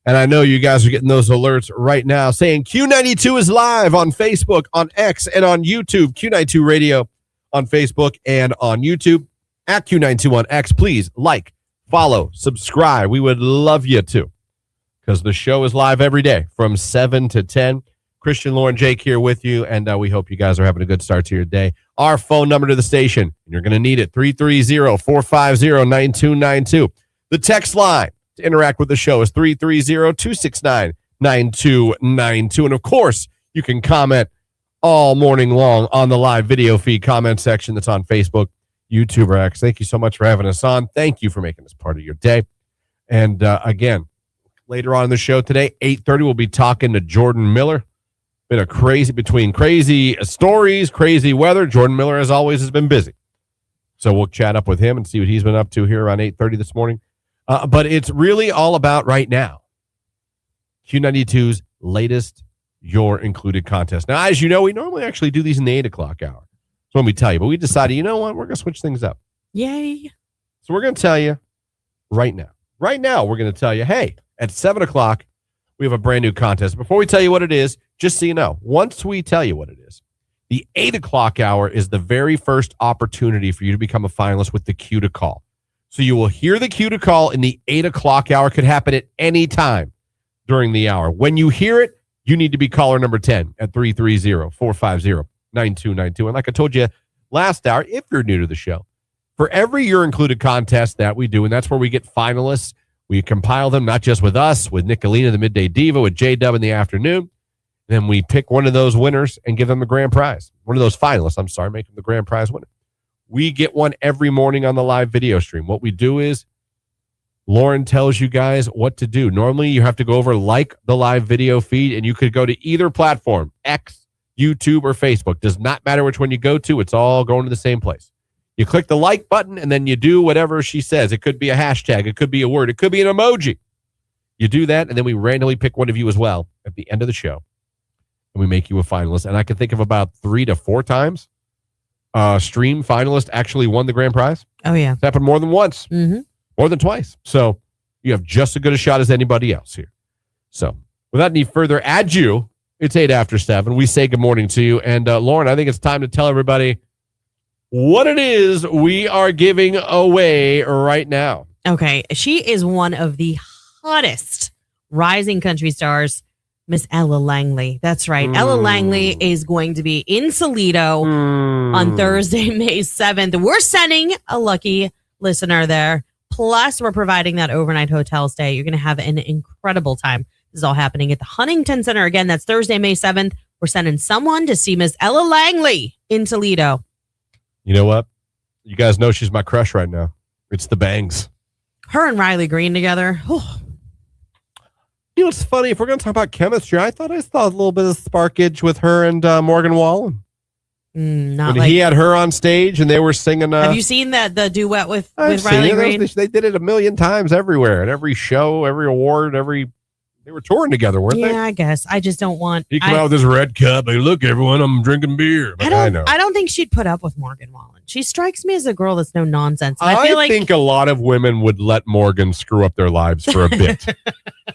And I know you guys are getting those alerts right now saying Q92 is live on Facebook, on X, and on YouTube. Q92 Radio on Facebook and on YouTube. At Q92 on X, please like, follow, subscribe. We would love you to, because the show is live every day from 7 to 10. Christian, Lauren, Jake here with you, and we hope you guys are having a good start to your day. Our phone number to the station, and you're going to need it, 330-450-9292. The text line to interact with the show is 330-269-9292. And, of course, you can comment all morning long on the live video feed comment section that's on Facebook, YouTube, or X. Thank you so much for having us on. Thank you for making this part of your day. And, again, later on in the show today, 8:30, we'll be talking to Jordan Miller. Been a crazy stories, crazy weather. Jordan Miller, as always, has been busy. So we'll chat up with him and see what he's been up to here around 8:30 this morning. But it's really all about right now, Q92's latest Your Included contest. Now, as you know, we normally actually do these in the 8 o'clock hour. That's when we tell you. But we decided, you know what? We're going to switch things up. Yay. So we're going to tell you right now. Right now, we're going to tell you, hey, at 7 o'clock, we have a brand new contest. Before we tell you what it is, just so you know, once we tell you what it is, the 8 o'clock hour is the very first opportunity for you to become a finalist with the Q to call. So you will hear the Q to call in the 8 o'clock hour. Could happen at any time during the hour. When you hear it, you need to be caller number 10 at 330-450-9292. And like I told you last hour, if you're new to the show, for every You're Included contest that we do, and that's where we get finalists, we compile them, not just with us, with Nicolina, the Midday Diva, with J-Dub in the afternoon. Then we pick one of those winners and give them the grand prize. One of those finalists, make them the grand prize winner. We get one every morning on the live video stream. What we do is Lauren tells you guys what to do. Normally, you have to go over like the live video feed, and you could go to either platform, X, YouTube, or Facebook. Does not matter which one you go to. It's all going to the same place. You click the like button, and then you do whatever she says. It could be a hashtag. It could be a word. It could be an emoji. You do that, and then we randomly pick one of you as well at the end of the show, and we make you a finalist. And I can think of about 3 to 4 times stream finalist actually won the grand prize. Oh, yeah. It's happened more than once, Mm-hmm. more than twice. So you have just as good a shot as anybody else here. So without any further ado, it's 8 after 7. We say good morning to you. And Lauren, I think it's time to tell everybody what it is we are giving away right now. Okay. She is one of the hottest rising country stars, Miss Ella Langley. That's right. Ella Langley is going to be in Toledo on Thursday, May 7th. We're sending a lucky listener there. Plus, we're providing that overnight hotel stay. You're going to have an incredible time. This is all happening at the Huntington Center. Again, that's Thursday, May 7th. We're sending someone to see Miss Ella Langley in Toledo. You know what? You guys know she's my crush right now. It's the Bangs. Her and Riley Green together. Oh. You know, it's funny. If we're going to talk about chemistry, I thought I saw a little bit of sparkage with her and Morgan Wallen. Not when like he had her on stage and they were singing. Have you seen the duet with I've Riley seen it. Green? They did it a million times everywhere, at every show, every award, they were touring together, weren't they? Yeah, I guess. I just don't want. He come out with his red cup. Hey, look, everyone, I'm drinking beer. But I know. I don't think she'd put up with Morgan Wallen. She strikes me as a girl that's no nonsense. And I think a lot of women would let Morgan screw up their lives for a bit.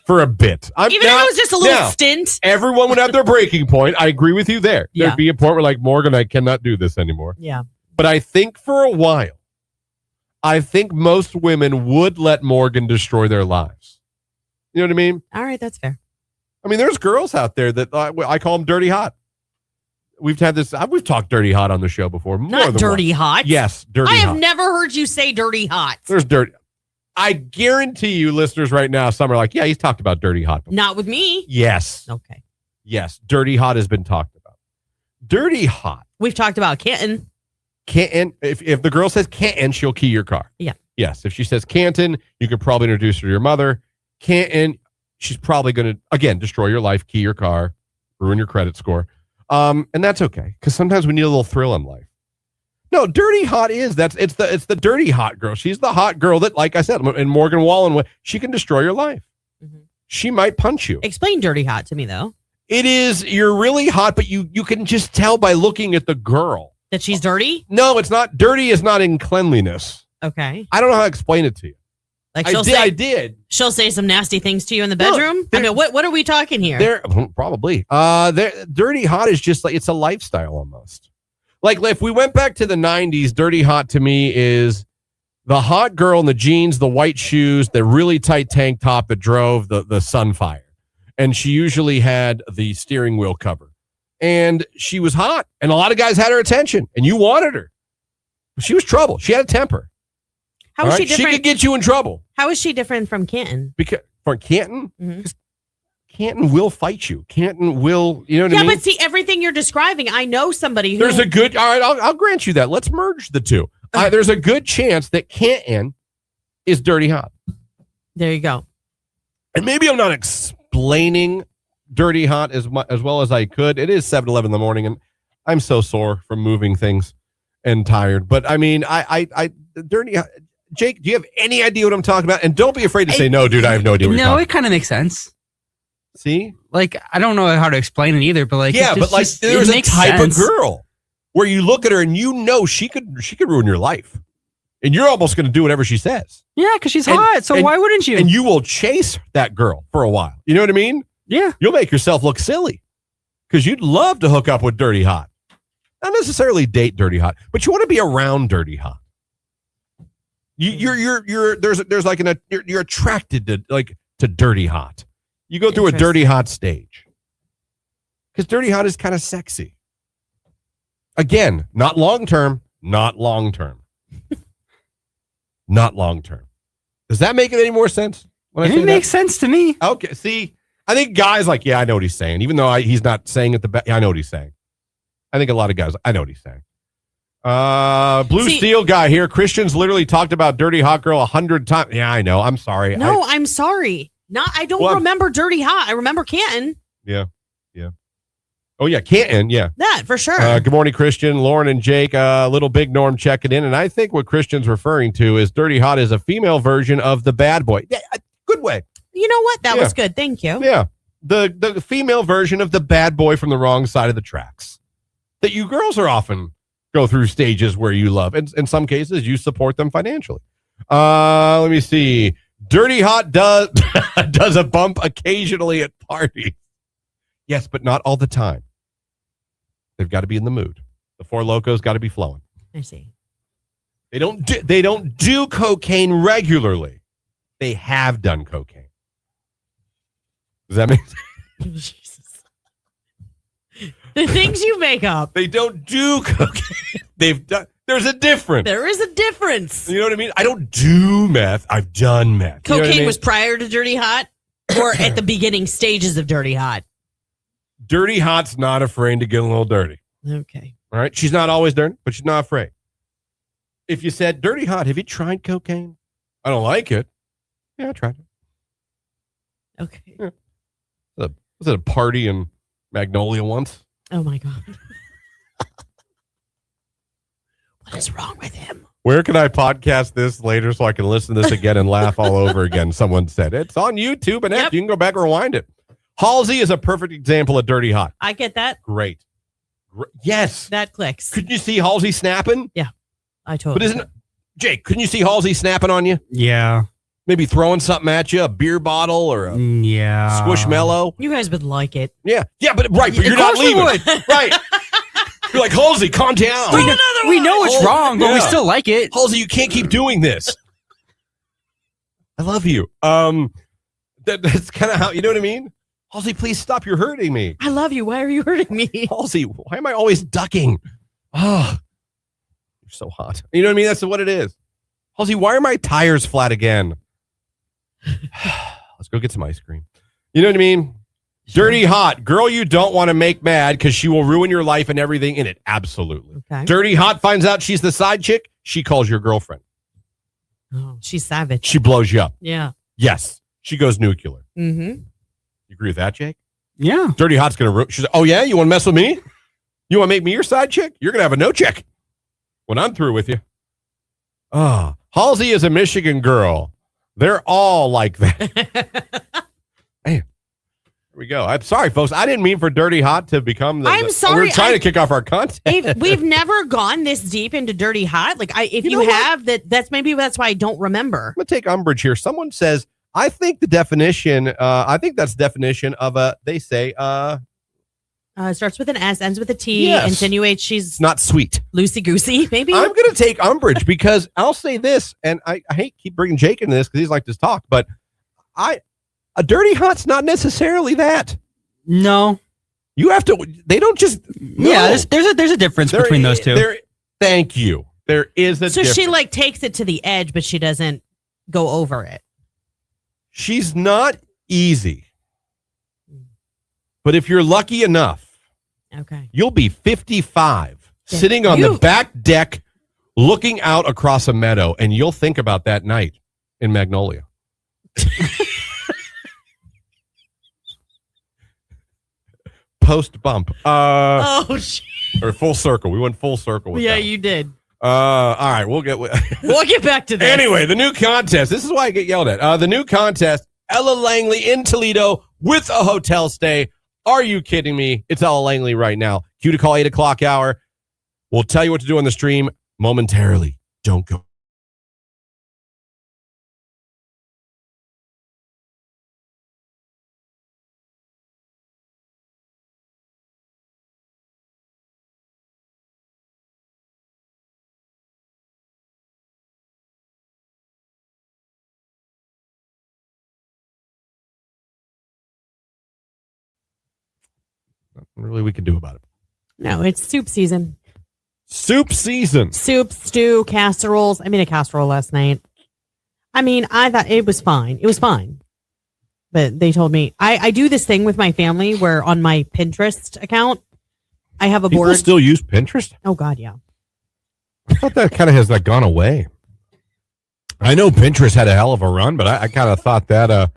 For a bit. Even if it was just a little stint. Everyone would have their breaking point. I agree with you there. Yeah. There'd be a point where, like, Morgan, I cannot do this anymore. Yeah. But I think for a while, I think most women would let Morgan destroy their lives. You know what I mean? All right, that's fair. I mean, there's girls out there that I call them dirty hot. We've talked dirty hot on the show before. Not dirty hot. Yes, dirty hot. I have never heard you say dirty hot. There's dirty. I guarantee you, listeners right now, some are like, yeah, he's talked about dirty hot before. Not with me. Yes. Okay. Yes, dirty hot has been talked about. Dirty hot. We've talked about Canton. Canton. If the girl says Canton, she'll key your car. Yeah. Yes. If she says Canton, you could probably introduce her to your mother. Canton, she's probably going to, again, destroy your life, key your car, ruin your credit score. And that's okay, because sometimes we need a little thrill in life. No, dirty hot it's the dirty hot girl. She's the hot girl that, like I said, and Morgan Wallen, she can destroy your life. Mm-hmm. She might punch you. Explain dirty hot to me, though. It is, you're really hot, but you can just tell by looking at the girl. That she's dirty? No, it's not. Dirty is not in cleanliness. Okay. I don't know how to explain it to you. Like I did. She'll say some nasty things to you in the bedroom. I mean, what are we talking here? Probably. Dirty hot is just like, it's a lifestyle almost. Like if we went back to the 90s, dirty hot to me is the hot girl in the jeans, the white shoes, the really tight tank top that drove the Sunfire. And she usually had the steering wheel cover. And she was hot. And a lot of guys had her attention. And you wanted her. She was trouble. She had a temper. How is she different? She could get you in trouble. How is she different from Canton? Because for Canton, Mm-hmm. Canton will fight you. Canton will, you know what I mean? Yeah, but see, everything you're describing, I know somebody who... There's a good... All right, I'll grant you that. Let's merge the two. There's a good chance that Canton is dirty hot. There you go. And maybe I'm not explaining dirty hot as well as I could. It is 7:11 in the morning, and I'm so sore from moving things and tired. But I mean, I dirty hot. Jake, do you have any idea what I'm talking about? And don't be afraid to say no, dude. I have no idea what you're talking about. No, it kind of makes sense. See? Like, I don't know how to explain it either, but like, yeah, but like, there's a type of girl where you look at her and you know she could ruin your life. And you're almost going to do whatever she says. Yeah, because she's hot. So why wouldn't you? And you will chase that girl for a while. You know what I mean? Yeah. You'll make yourself look silly because you'd love to hook up with dirty hot. Not necessarily date dirty hot, but you want to be around dirty hot. You're attracted to dirty hot. You go through a dirty hot stage because dirty hot is kind of sexy. Again, not long term. Not long term. Does that make it any more sense? It makes sense to me. Okay. See, I think guys like, yeah, I know what he's saying. Even though he's not saying it the best, I know what he's saying. I think a lot of guys, I know what he's saying. Blue Steel guy here. Christians literally talked about dirty hot girl 100 times. Yeah, I know. I'm sorry. I'm sorry. I don't remember dirty hot. I remember Canton. Yeah. Oh, yeah. Canton. Yeah. That for sure. Good morning, Christian, Lauren, and Jake. Little Big Norm checking in. And I think what Christian's referring to is dirty hot is a female version of the bad boy. Yeah, good way. You know what? That was good. Thank you. Yeah. The female version of the bad boy from the wrong side of the tracks that you girls are often go through stages where you love. And in some cases, you support them financially. Let me see. Dirty hot does a bump occasionally at parties. Yes, but not all the time. They've got to be in the mood. The Four Locos got to be flowing. I see. They don't do cocaine regularly. They have done cocaine. Does that make sense? Jesus. The things you make up. They don't do cocaine. They've done. There's a difference. There is a difference. You know what I mean? I don't do meth. I've done meth. Cocaine was prior to Dirty Hot or at the beginning stages of Dirty Hot? Dirty Hot's not afraid to get a little dirty. Okay. All right. She's not always dirty, but she's not afraid. If you said, Dirty Hot, have you tried cocaine? I don't like it. Yeah, I tried it. Okay. Yeah. Was it a party in Magnolia once? Oh, my God. What is wrong with him? Where can I podcast this later so I can listen to this again and laugh all over again? Someone said it's on YouTube, and you can go back and rewind it. Halsey is a perfect example of Dirty Hot. I get that. Great. Yes. That clicks. Couldn't you see Halsey snapping? Yeah, I totally. But isn't Jake? Couldn't you see Halsey snapping on you? Yeah. Maybe throwing something at you, a beer bottle or a squishmallow. You guys would like it. Yeah, but you're not leaving. Right. You're like, Halsey, calm down. We know it's wrong, but we still like it. Halsey, you can't keep doing this. I love you. That's kind of how, you know what I mean? Halsey, please stop. You're hurting me. I love you. Why are you hurting me? Halsey, why am I always ducking? Oh, you're so hot. You know what I mean? That's what it is. Halsey, why are my tires flat again? Let's go get some ice cream. You know what I mean? Dirty Hot. Girl you don't want to make mad because she will ruin your life and everything in it. Absolutely. Okay. Dirty Hot finds out she's the side chick. She calls your girlfriend. Oh, she's savage. She blows you up. Yeah. Yes. She goes nuclear. Mm-hmm. You agree with that, Jake? Yeah. Dirty Hot's going to... She's like, oh, yeah? You want to mess with me? You want to make me your side chick? You're going to have a no check when I'm through with you. Oh, Halsey is a Michigan girl. They're all like that. Man. There we go. I'm sorry, folks. I didn't mean for Dirty Hot to become I'm sorry. We're trying to kick off our content. We've never gone this deep into Dirty Hot. Like, if you have, that's why I don't remember. I'm going to take umbrage here. Someone says, I think the definition, that's definition of they say, it starts with an S, ends with a T, yes. Insinuates she's It's not sweet. Loosey-goosey, maybe? I'm going to take umbrage because I'll say this, and I hate keep bringing Jake into this because he's like to talk, but a Dirty Hot's not necessarily that. No. You have to, they don't just. No. Yeah, there's a difference between those two. Thank you. There is a difference. So she like takes it to the edge, but she doesn't go over it. She's not easy. But if you're lucky enough, okay, you'll be 55 sitting on the back deck looking out across a meadow, and you'll think about that night in Magnolia. Post bump. Or full circle. We went full circle with that. You did. All right, we'll get back to this. Anyway, the new contest. This is why I get yelled at. The new contest, Ella Langley in Toledo with a hotel stay. Are you kidding me? It's Ella Langley right now. Cue to call 8 o'clock hour. We'll tell you what to do on the stream momentarily. Don't go. Nothing really we can do about it. No, it's soup season. Soup season. Soup, stew, casseroles. I made a casserole last night. I mean, I thought it was fine. It was fine. But they told me, I do this thing with my family where on my Pinterest account, I have a board. People still use Pinterest? Oh, God, yeah. I thought that kind of has gone away. I know Pinterest had a hell of a run, but I kind of thought that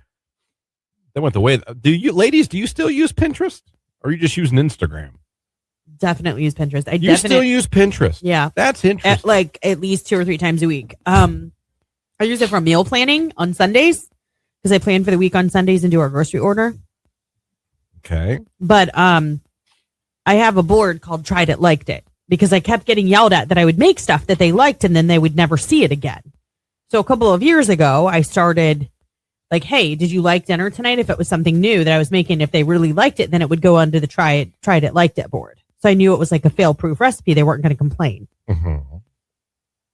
went the way. Do you still use Pinterest? Or are you just using Instagram? Definitely use Pinterest. Still use Pinterest? Yeah. That's interesting. At least 2 or 3 times a week. I use it for meal planning on Sundays because I plan for the week on Sundays and do our grocery order. Okay. But I have a board called Tried It, Liked It because I kept getting yelled at that I would make stuff that they liked and then they would never see it again. So a couple of years ago, I started like, hey, did you like dinner tonight? If it was something new that I was making, if they really liked it, then it would go onto the Tried It, Liked It board. So I knew it was like a fail-proof recipe. They weren't going to complain. Mm-hmm.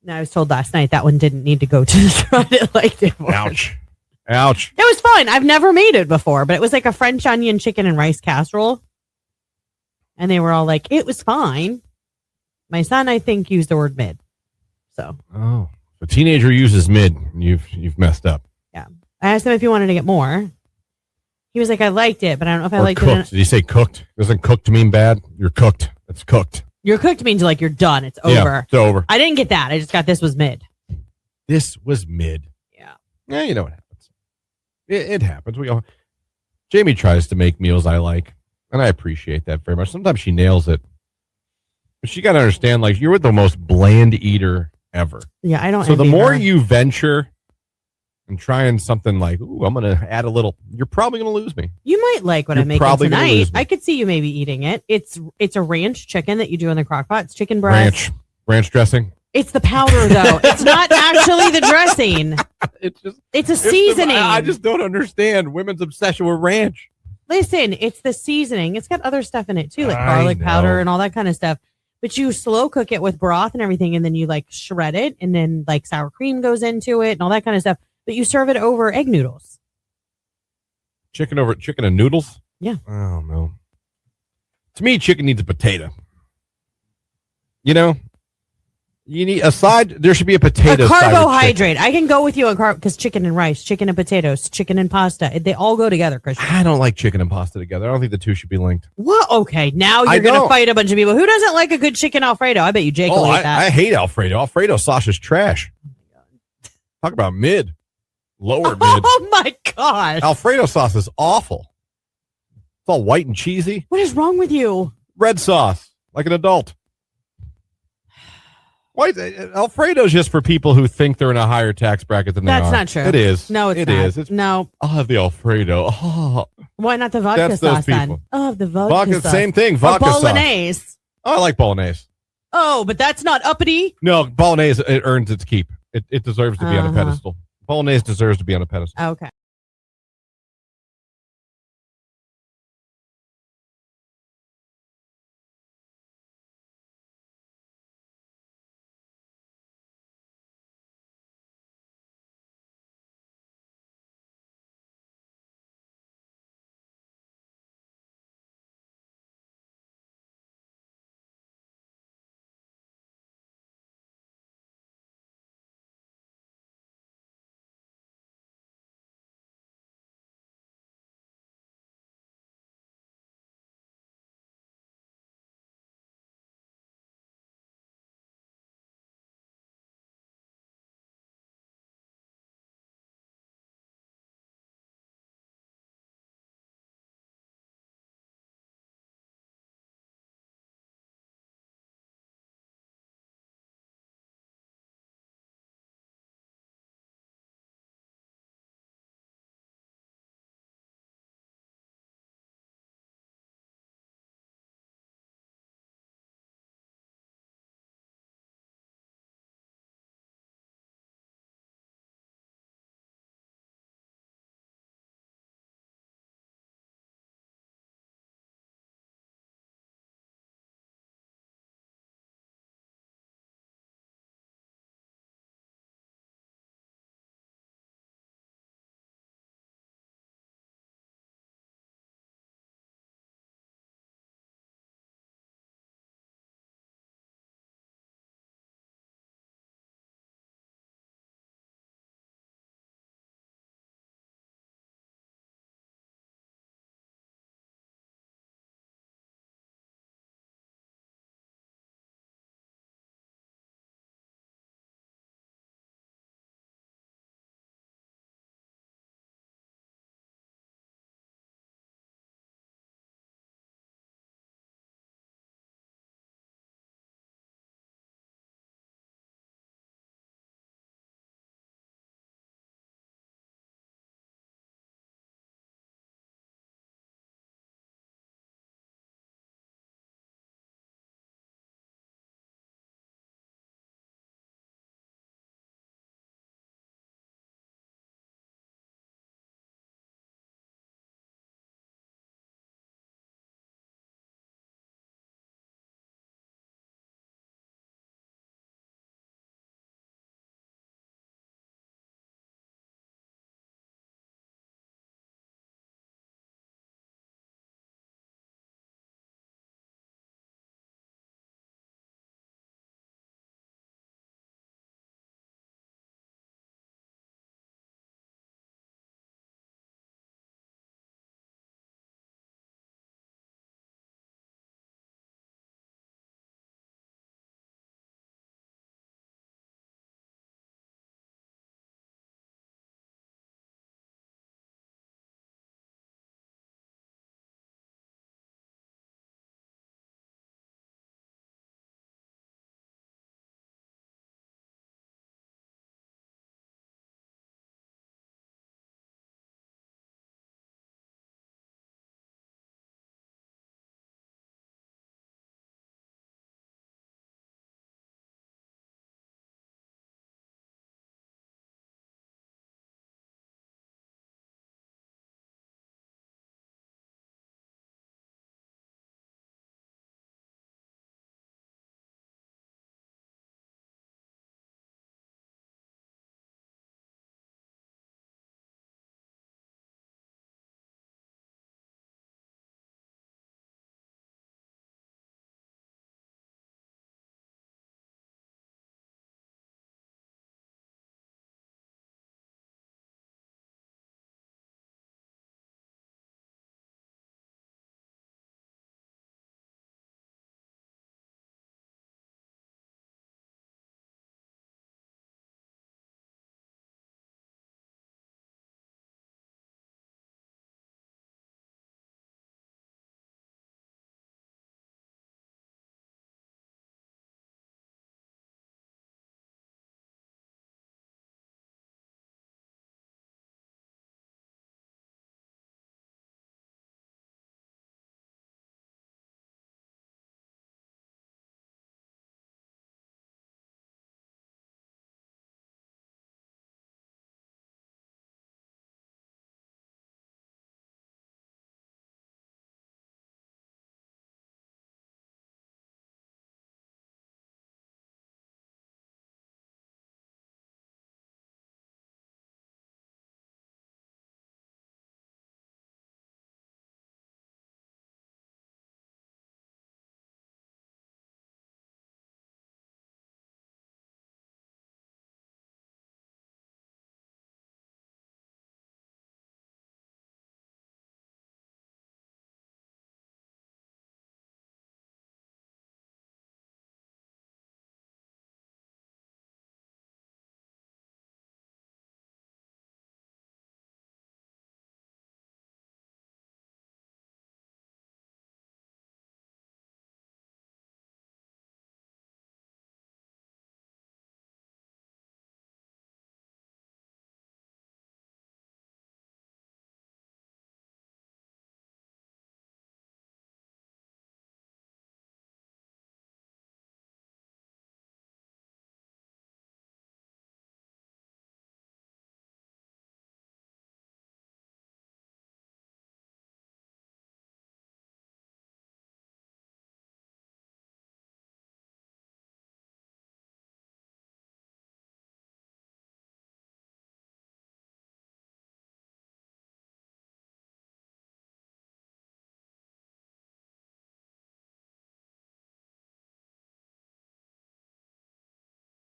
Now I was told last night that one didn't need to go to the Tried It, Liked It board. Ouch. It was fun. I've never made it before, but it was like a French onion, chicken, and rice casserole. And they were all like, it was fine. My son, I think, used the word mid. So. Oh. A teenager uses mid. You've messed up. Yeah. I asked him if he wanted to get more. He was like, I liked it, but I don't know if I liked cooked. Did he say cooked? Doesn't cooked mean bad? You're cooked. It's cooked. You're cooked means like you're done. It's over. Yeah, it's over. I didn't get that. I just got this was mid. This was mid. Yeah. Yeah, you know what happens. It happens. Jamie tries to make meals I like, and I appreciate that very much. Sometimes she nails it. But she got to understand, like, you're the most bland eater ever. Yeah, I don't. So the more you venture and trying something like, ooh, I'm going to add a little, you're probably going to lose me. You might like what I'm making probably gonna tonight. lose me. I could see you maybe eating it. It's a ranch chicken that you do in the crock pot. It's chicken breast. Ranch dressing. It's the powder, though. It's not actually the dressing. It's a seasoning. I just don't understand women's obsession with ranch. Listen, it's the seasoning. It's got other stuff in it, too, like garlic powder and all that kind of stuff. But you slow cook it with broth and everything, and then you, like, shred it, and then, like, sour cream goes into it and all that kind of stuff. But you serve it over egg noodles. Chicken and noodles? Yeah. Oh, no. To me, chicken needs a potato. You know? You need a side. There should be a potato. A carbohydrate. I can go with you on carb because chicken and rice, chicken and potatoes, chicken and pasta. They all go together, Christian. I don't like chicken and pasta together. I don't think the two should be linked. What? Okay, now you're going to fight a bunch of people. Who doesn't like a good chicken Alfredo? I bet you Jake will eat that. I hate Alfredo. Alfredo sauce is trash. Talk about mid. Lower mid. Oh, my gosh. Alfredo sauce is awful. It's all white and cheesy. What is wrong with you? Red sauce, like an adult. Why Alfredo's just for people who think they're in a higher tax bracket than they are. That's not true. It is. No, it's it not. is. It's, no. I'll have the Alfredo. Oh, Why not the vodka that's those sauce then? people. Oh, the vodka sauce. Same thing. Or Vodka bolognese. sauce. Oh, I like bolognese. Oh, but that's not uppity. No, bolognese, it earns its keep. It deserves to be on a pedestal. Bolognese deserves to be on a pedestal. Okay.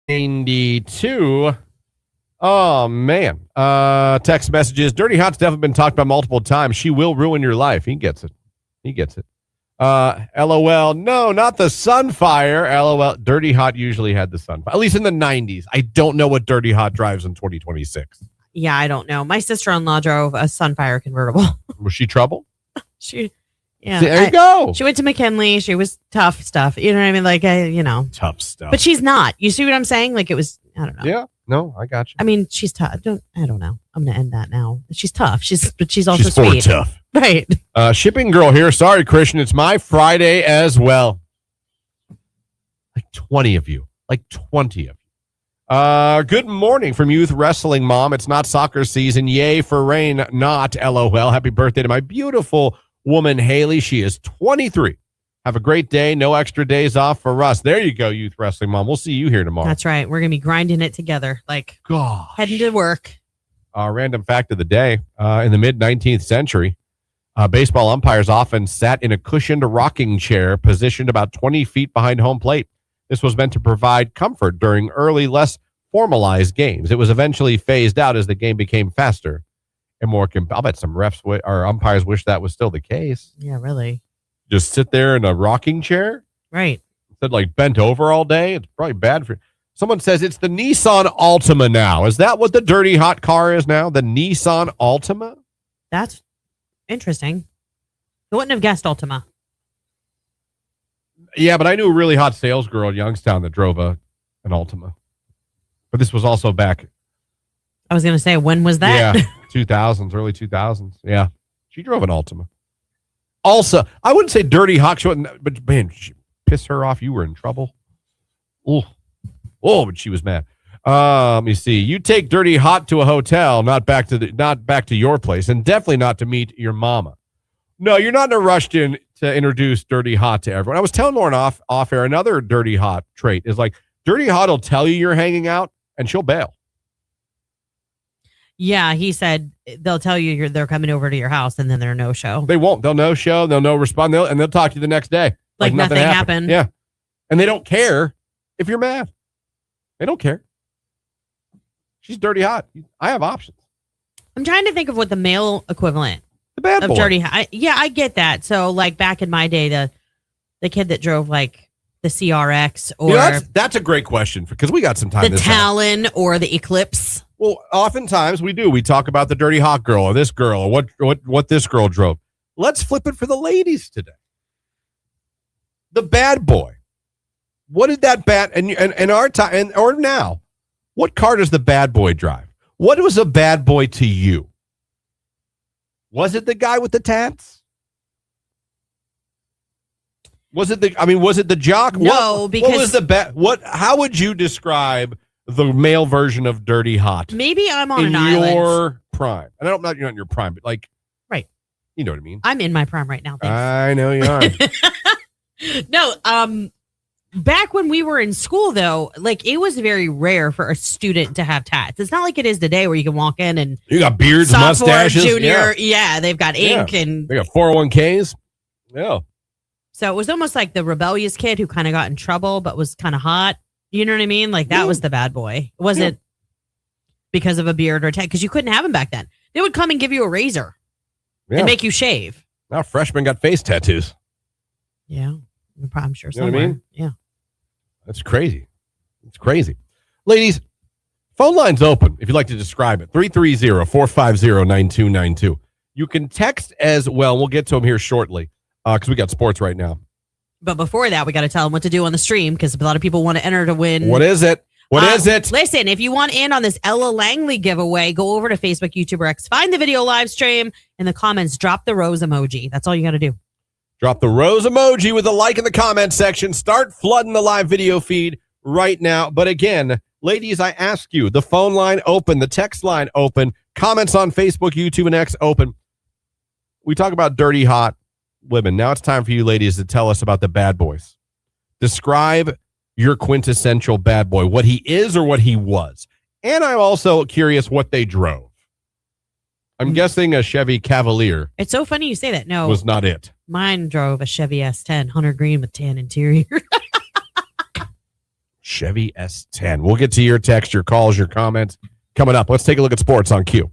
92. Oh, man. Text messages. Dirty Hot's definitely been talked about multiple times. She will ruin your life. He gets it. LOL. No, not the Sunfire. LOL. Dirty Hot usually had the Sunfire, at least in the 90s. I don't know what Dirty Hot drives in 2026. Yeah, I don't know. My sister-in-law drove a Sunfire convertible. Was she trouble? Yeah. There you go. She went to McKinley. She was tough stuff. You know what I mean? Like, tough stuff. But she's not. You see what I'm saying? Like, it was, I don't know. Yeah. No, I got you. I mean, she's tough. I don't know. I'm going to end that now. She's tough. But she's also sweet. Tough. Right. Shipping girl here. Sorry, Christian. It's my Friday as well. Like 20 of you. Good morning from Youth Wrestling Mom. It's not soccer season. Yay for rain. Not LOL. Happy birthday to my beautiful woman, Haley. She is 23. Have a great day. No extra days off for us. There you go, Youth Wrestling Mom. We'll see you here tomorrow. That's right. We're going to be grinding it together. Like, heading to work. Random fact of the day. In the mid-19th century, baseball umpires often sat in a cushioned rocking chair positioned about 20 feet behind home plate. This was meant to provide comfort during early, less formalized games. It was eventually phased out as the game became faster and more. I'll bet some refs or umpires wish that was still the case. Yeah, really. Just sit there in a rocking chair? Right. Instead, like bent over all day? It's probably bad for you. Someone says it's the Nissan Altima now. Is that what the Dirty Hot car is now? The Nissan Altima? That's interesting. I wouldn't have guessed Altima. Yeah, but I knew a really hot sales girl in Youngstown that drove an Altima. But this was also back. I was going to say, when was that? Yeah, 2000s, early 2000s. Yeah, she drove an Altima. Also, I wouldn't say Dirty Hot, but man, she piss her off. You were in trouble. Oh, but she was mad. Let me see. You take Dirty Hot to a hotel, not back to your place, and definitely not to meet your mama. No, you're not in a rush to introduce Dirty Hot to everyone. I was telling Lauren off air, another Dirty Hot trait is like Dirty Hot will tell you you're hanging out and she'll bail. Yeah, he said they'll tell you they're coming over to your house and then they're no show. They won't. They'll no show. They'll no respond. They'll talk to you the next day. Like nothing happened. Yeah. And they don't care if you're mad. They don't care. She's Dirty Hot. I have options. I'm trying to think of what the male equivalent the bad of boy. Dirty Hot. Yeah, I get that. So like back in my day, the kid that drove like the CRX or that's a great question because we got some time. The Talon or the Eclipse. Well, oftentimes we do. We talk about the Dirty Hot girl or this girl or what this girl drove. Let's flip it for the ladies today. The bad boy. What did that bad and our time or now? What car does the bad boy drive? What was a bad boy to you? Was it the guy with the tats? Was it the jock? No, because what was the how would you describe the male version of Dirty Hot? Maybe I'm on in an island. Your prime. And you're not in your prime, but like right. You know what I mean? I'm in my prime right now. Thanks. I know you are. No, back when we were in school, though, like it was very rare for a student to have tats. It's not like it is today where you can walk in and you got beards, mustaches, junior. Yeah, they've got ink and they got 401ks. Yeah. So it was almost like the rebellious kid who kind of got in trouble, but was kind of hot. You know what I mean? Like that was the bad boy. It wasn't because of a beard or tat because you couldn't have them back then. They would come and give you a razor and make you shave. Now freshmen got face tattoos. Yeah. I'm sure you know somewhere. What I mean? Yeah. That's crazy. It's crazy. Ladies, phone line's open if you'd like to describe it. 330-450-9292. You can text as well. We'll get to them here shortly because we got sports right now. But before that, we got to tell them what to do on the stream because a lot of people want to enter to win. What is it? What is it? Listen, if you want in on this Ella Langley giveaway, go over to Facebook, YouTube, or X, find the video live stream. In the comments, drop the rose emoji. That's all you got to do. Drop the rose emoji with a like in the comment section. Start flooding the live video feed right now. But again, ladies, I ask you, the phone line open, the text line open, comments on Facebook, YouTube, and X open. We talk about Dirty Hot women. Now it's time for you ladies to tell us about the bad boys. Describe your quintessential bad boy, what he is or what he was. And I'm also curious what they drove. I'm guessing a Chevy Cavalier. It's so funny you say that. No. Was not it. Mine drove a Chevy S10, hunter green with tan interior. Chevy S10. We'll get to your text, your calls, your comments coming up. Let's take a look at sports on Q.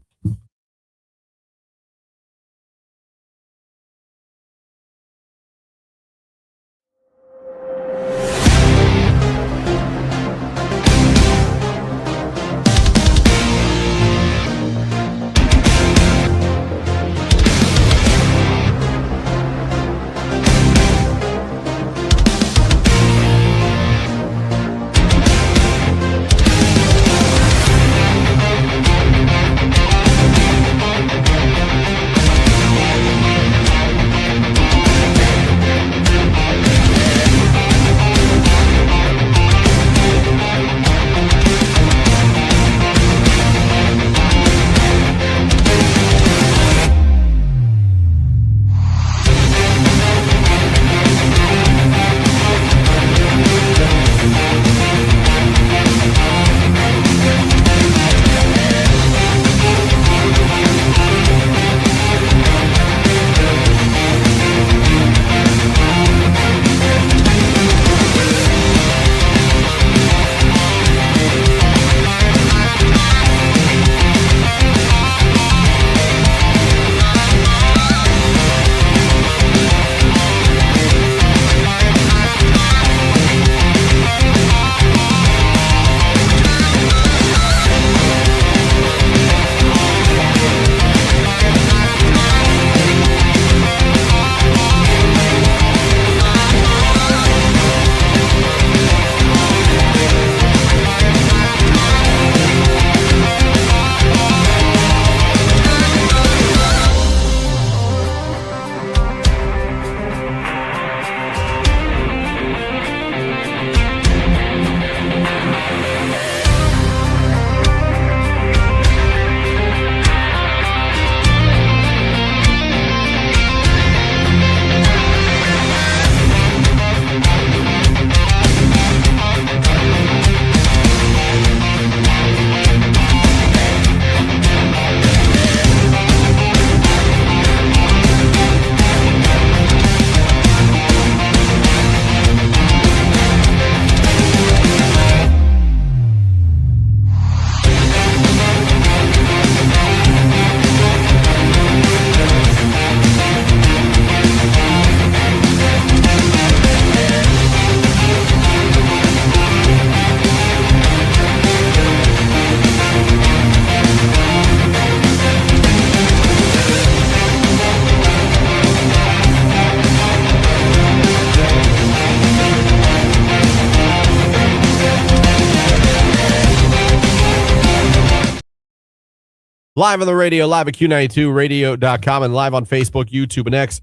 Live on the radio, live at Q92radio.com, and live on Facebook, YouTube, and X.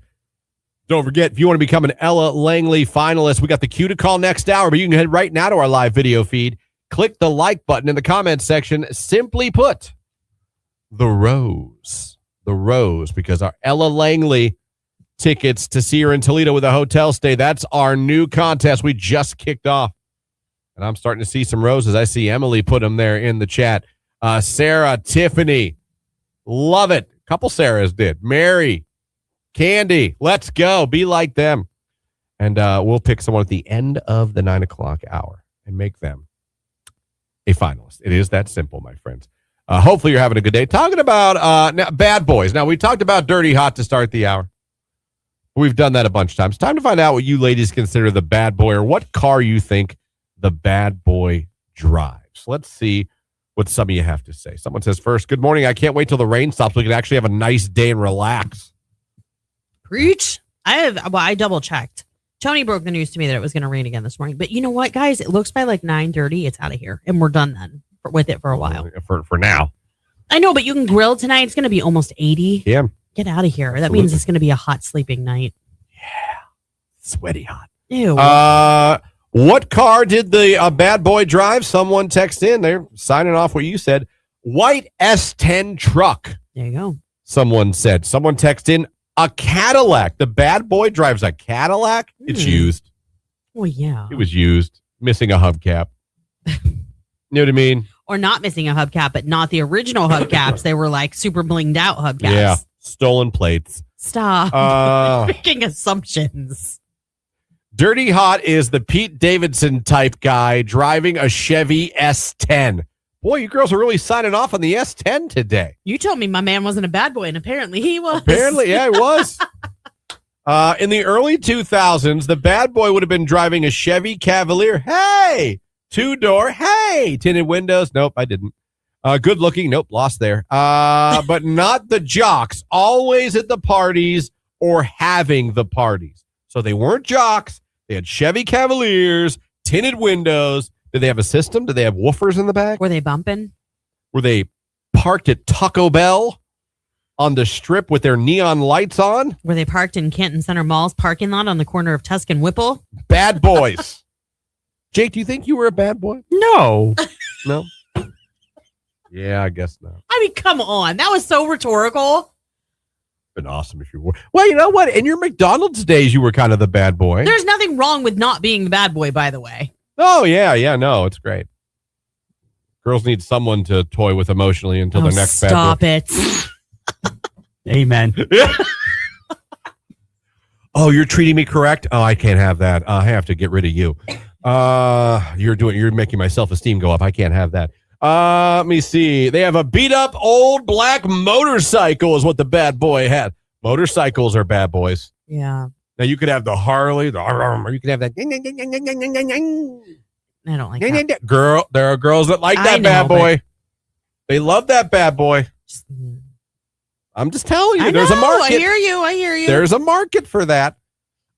Don't forget, if you want to become an Ella Langley finalist, we got the Q to call next hour, but you can head right now to our live video feed. Click the like button in the comments section. Simply put, the rose. The rose, because our Ella Langley tickets to see her in Toledo with a hotel stay, that's our new contest we just kicked off. And I'm starting to see some roses. I see Emily put them there in the chat. Sarah, Tiffany, love it. A couple Sarahs did. Mary, Candy, let's go. Be like them. And we'll pick someone at the end of the 9 o'clock hour and make them a finalist. It is that simple, my friends. Hopefully you're having a good day. Talking about now, bad boys. Now, we talked about Dirty Hot to start the hour. We've done that a bunch of times. Time to find out what you ladies consider the bad boy, or what car you think the bad boy drives. Let's see what some of you have to say. Someone says, first, good morning. I can't wait till the rain stops. We can actually have a nice day and relax. Preach. I double checked. Tony broke the news to me that it was going to rain again this morning. But you know what, guys? It looks by like 9:30. It's out of here. And we're done then with it for a while. For now. I know, but you can grill tonight. It's going to be almost 80. Yeah. Get out of here. That means it's going to be a hot sleeping night. Yeah. Sweaty hot. Ew. What car did the bad boy drive? Someone text in. They're signing off what you said. White S10 truck. There you go. Someone said. Someone text in a Cadillac. The bad boy drives a Cadillac. It's used. Well, yeah. It was used. Missing a hubcap. You know what I mean? Or not missing a hubcap, but not the original hubcaps. They were like super blinged out hubcaps. Yeah. Stolen plates. Stop making assumptions. Dirty Hot is the Pete Davidson type guy driving a Chevy S10. Boy, you girls are really signing off on the S10 today. You told me my man wasn't a bad boy, and apparently he was. Apparently, yeah, he was. In the early 2000s, the bad boy would have been driving a Chevy Cavalier. Hey! Two-door. Hey! Tinted windows. Nope, I didn't. Good looking. Nope, lost there. But not the jocks. Always at the parties or having the parties. So they weren't jocks. They had Chevy Cavaliers, tinted windows. Did they have a system? Did they have woofers in the back? Were they bumping? Were they parked at Taco Bell on the strip with their neon lights on? Were they parked in Canton Center Mall's parking lot on the corner of Tusk and Whipple? Bad boys. Jake, do you think you were a bad boy? No. No? Yeah, I guess not. I mean, come on. That was so rhetorical. Been awesome if you were. Well, you know what? In your McDonald's days, you were kind of the bad boy. There's nothing wrong with not being the bad boy, by the way. Oh, yeah. No, it's great. Girls need someone to toy with emotionally until their next bad boy. Stop it. Amen. Oh, you're treating me correct? Oh, I can't have that. I have to get rid of you. You're making my self-esteem go up. I can't have that. Let me see. They have a beat-up old black motorcycle is what the bad boy had. Motorcycles are bad boys. Yeah. Now, you could have the Harley, or you could have that. I don't like that. Girl, there are girls that like I that know, bad boy. They love that bad boy. Mm. I'm just telling you, I there's a know, market. I hear you. There's a market for that.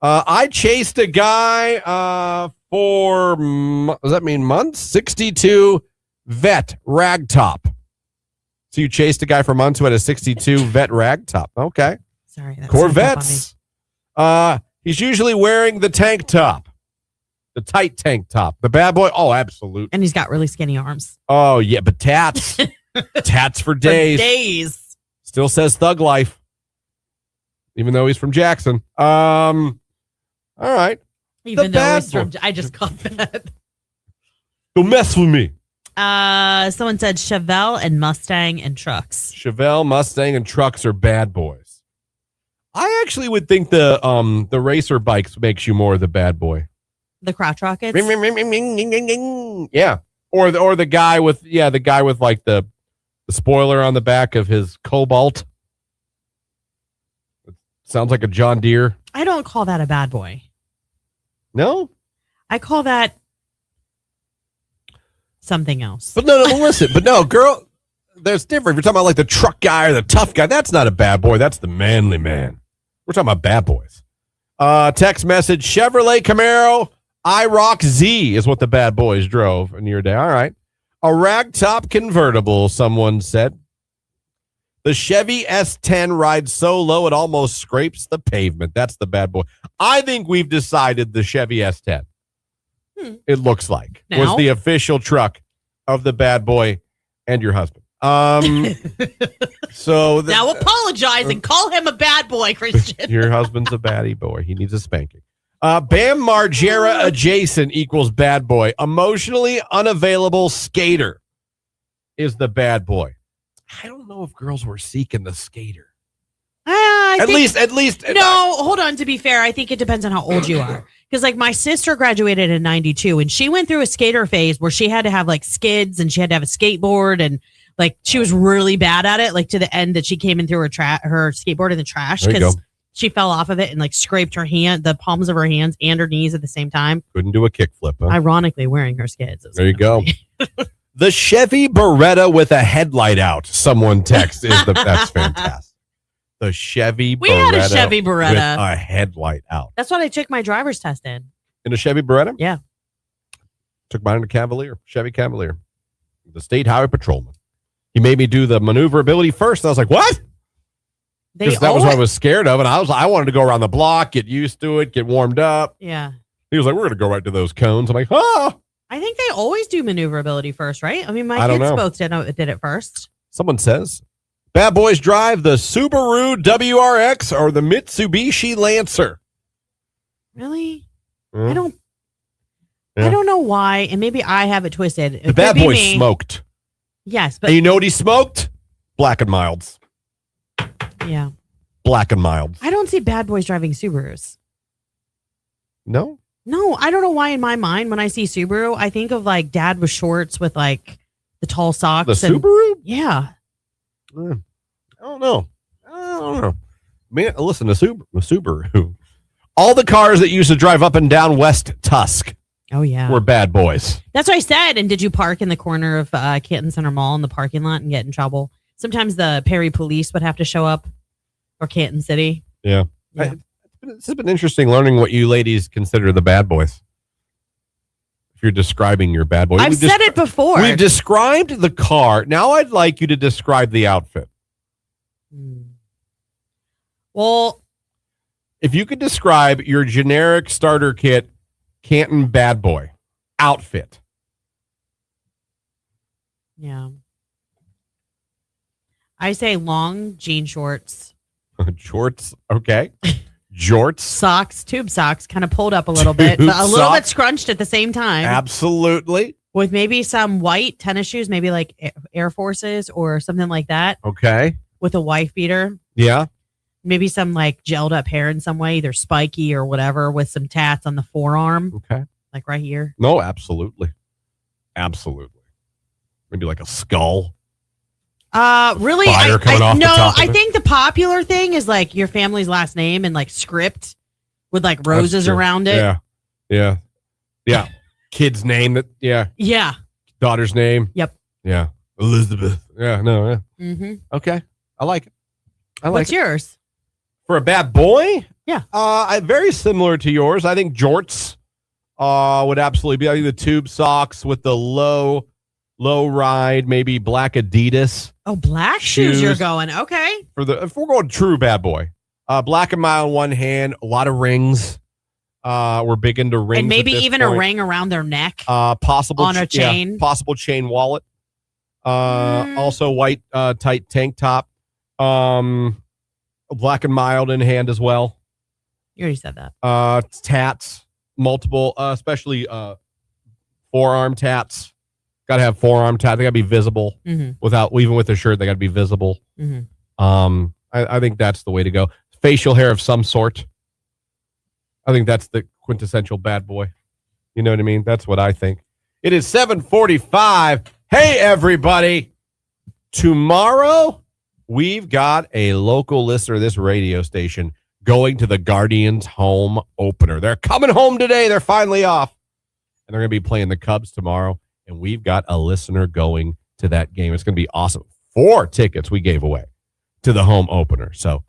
I chased a guy for, does that mean months? 62 vet ragtop. So you chased a guy for months who had a 62 vet ragtop. Okay. Sorry. That Corvettes. He's usually wearing the tank top, the tight tank top. The bad boy. Oh, absolutely. And he's got really skinny arms. Oh, yeah. But tats. Tats for days. For days. Still says thug life, even though he's from Jackson. All right. Even though he's from, I just caught that. Don't mess with me. Someone said Chevelle and Mustang and trucks. Chevelle, Mustang, and trucks are bad boys. I actually would think the racer bikes makes you more the bad boy. The crotch rockets. Yeah. Or the guy with like the spoiler on the back of his Cobalt. It sounds like a John Deere. I don't call that a bad boy. No? I call that something else. But no, listen. But no, girl, there's different. If you're talking about like the truck guy or the tough guy, that's not a bad boy. That's the manly man. We're talking about bad boys. Text message, Chevrolet Camaro IROC Z is what the bad boys drove in your day. All right. A ragtop convertible, someone said. The Chevy S10 rides so low it almost scrapes the pavement. That's the bad boy. I think we've decided the Chevy S10, it looks like, was the official truck of the bad boy and your husband. So now apologize and call him a bad boy, Christian. Your husband's a baddie boy. He needs a spanking. Bam Margera adjacent equals bad boy. Emotionally unavailable skater is the bad boy. I don't know if girls were seeking the skater. At least. No, hold on. To be fair, I think it depends on how old you are. Because like my sister graduated in 92 and she went through a skater phase where she had to have like skids and she had to have a skateboard and like she was really bad at it, like to the end that she came in through her skateboard in the trash because she fell off of it and like scraped the palms of her hands and her knees at the same time. Couldn't do a kickflip, huh? Ironically wearing her skids. There you go. The Chevy Beretta with a headlight out. Someone text that's fantastic. The Chevy Beretta. We had a Chevy Beretta with a headlight out. That's what I took my driver's test in. In a Chevy Beretta? Yeah. Took mine in a Cavalier, Chevy Cavalier. The state highway patrolman. He made me do the maneuverability first. I was like, what? Because that was what I was scared of. And I wanted to go around the block, get used to it, get warmed up. Yeah. He was like, we're going to go right to those cones. I'm like, oh. I think they always do maneuverability first, right? I mean, my kids both did it first. Someone says, bad boys drive the Subaru WRX or the Mitsubishi Lancer. Really? I don't know why. And maybe I have it twisted. The bad boy smoked. Yes. But and you know what he smoked? Black and Milds. Yeah. Black and Milds. I don't see bad boys driving Subarus. No? No, I don't know why in my mind when I see Subaru, I think of like dad with shorts with like the tall socks. The Subaru? Yeah. I don't know. Man, listen, the Subaru. All the cars that used to drive up and down West Tusk Oh, yeah. were bad boys. That's what I said. And did you park in the corner of Canton Center Mall in the parking lot and get in trouble? Sometimes the Perry police would have to show up, or Canton City. Yeah. This has been interesting learning what you ladies consider the bad boys. If you're describing your bad boy. I've said it before. We've described the car. Now I'd like you to describe the outfit. Well, if you could describe your generic starter kit Canton bad boy outfit. Yeah. I say long jean shorts. Shorts, okay. Jorts. Socks, tube socks, kind of pulled up a little bit, but a little bit scrunched at the same time. Absolutely. With maybe some white tennis shoes, maybe like Air Forces or something like that. Okay. With a wife beater. Yeah. Maybe some like gelled up hair in some way, either spiky or whatever, with some tats on the forearm. Okay. Like right here. No, absolutely. Absolutely. Maybe like a skull. Really? Fire coming off the top of I it. think the popular thing is like your family's last name and like script with like roses around it. Yeah. Yeah. Yeah. Kid's name that, yeah. Yeah. Daughter's name. Yep. Yeah. Elizabeth. Yeah. No. Yeah. Mm-hmm. Okay. I like it. What's yours? For a bad boy? Yeah. Very similar to yours. I think jorts would absolutely be. I think the tube socks with the low ride, maybe black Adidas. Oh, black shoes you're going. Okay. If we're going true bad boy. Black and mild on one hand, a lot of rings. We're big into rings. And maybe even point. a ring around their neck. Possible on a chain. Yeah, possible chain wallet. Also white tight tank top. Black and mild in hand as well. You already said that. Tats, multiple, especially forearm tats. Got to have forearm tats. They got to be visible. Mm-hmm. Even with the shirt, they got to be visible. Mm-hmm. I think that's the way to go. Facial hair of some sort. I think that's the quintessential bad boy. You know what I mean? That's what I think. It is 7:45. Hey, everybody. Tomorrow, we've got a local listener of this radio station going to the Guardians home opener. They're coming home today. They're finally off. And they're going to be playing the Cubs tomorrow. And we've got a listener going to that game. It's going to be awesome. 4 tickets we gave away to the home opener. So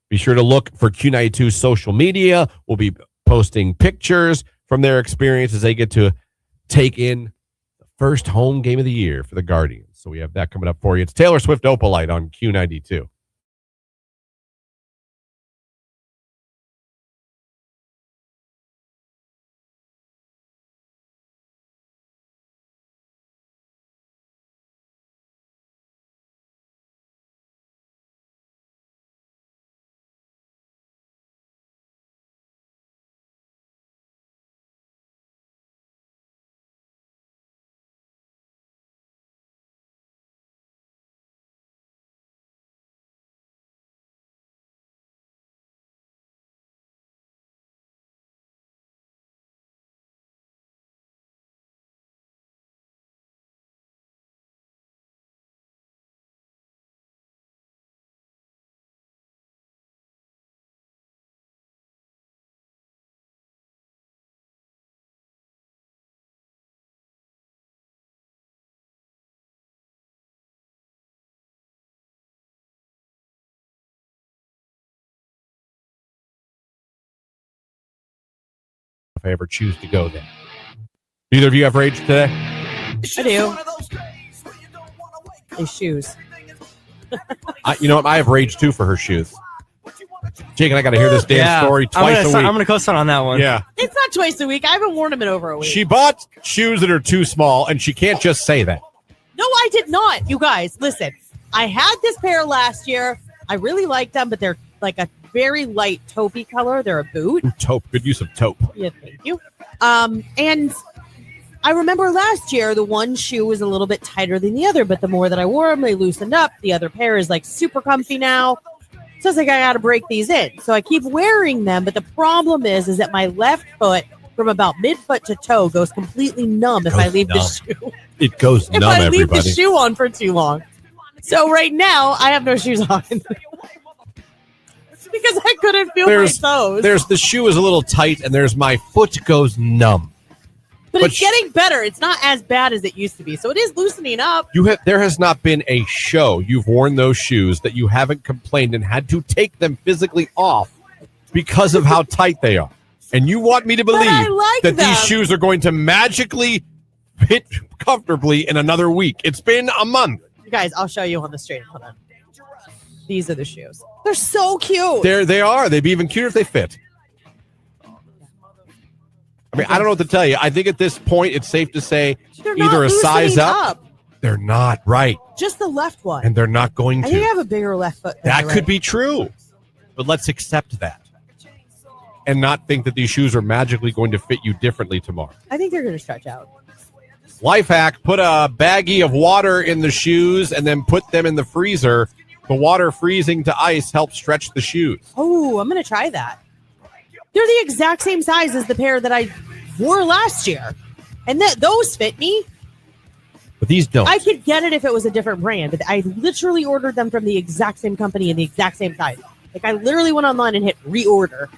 be sure to look for Q92 social media. We'll be posting pictures from their experience as they get to take in the first home game of the year for the Guardians. So we have that coming up for you. It's Taylor Swift Opalite on Q92. If I ever choose to go there. Either of you have rage today? I do. His shoes. You know what? I have rage too for her shoes. Jake and I got to hear this damn story twice a week. I'm going to co-sign on that one. Yeah. It's not twice a week. I haven't worn them in over a week. She bought shoes that are too small, and she can't just say that. No, I did not. You guys, listen. I had this pair last year. I really liked them, but they're like a very light taupey color. They're a boot. Taupe. Good use of taupe. Yeah, thank you. And I remember last year, the one shoe was a little bit tighter than the other, but the more that I wore them, they loosened up. The other pair is like super comfy now. So it's like, I got to break these in. So I keep wearing them. But the problem is that my left foot from about midfoot to toe goes completely numb if I leave the shoe. It goes If numb, I leave everybody. the shoe on for too long. So right now, I have no shoes on. It's because I couldn't feel my toes. There's the shoe is a little tight, and there's my foot goes numb. But it's getting better. It's not as bad as it used to be. So it is loosening up. There has not been a show you've worn those shoes that you haven't complained and had to take them physically off because of how tight they are. And you want me to believe that these shoes are going to magically fit comfortably in another week. It's been a month. You guys, I'll show you on the street. Hold on. These are the shoes. They're so cute. They are. They'd be even cuter if they fit. I mean, I don't know what to tell you. I think at this point, it's safe to say either a size up. They're not, right. Just the left one. And they're not going to. I think I have a bigger left foot. That could be true. But let's accept that. And not think that these shoes are magically going to fit you differently tomorrow. I think they're going to stretch out. Life hack, put a baggie of water in the shoes and then put them in the freezer. The water freezing to ice helps stretch the shoes. Oh, I'm going to try that. They're the exact same size as the pair that I wore last year. And those fit me. But these don't. I could get it if it was a different brand. I literally ordered them from the exact same company in the exact same size. Like I literally went online and hit reorder.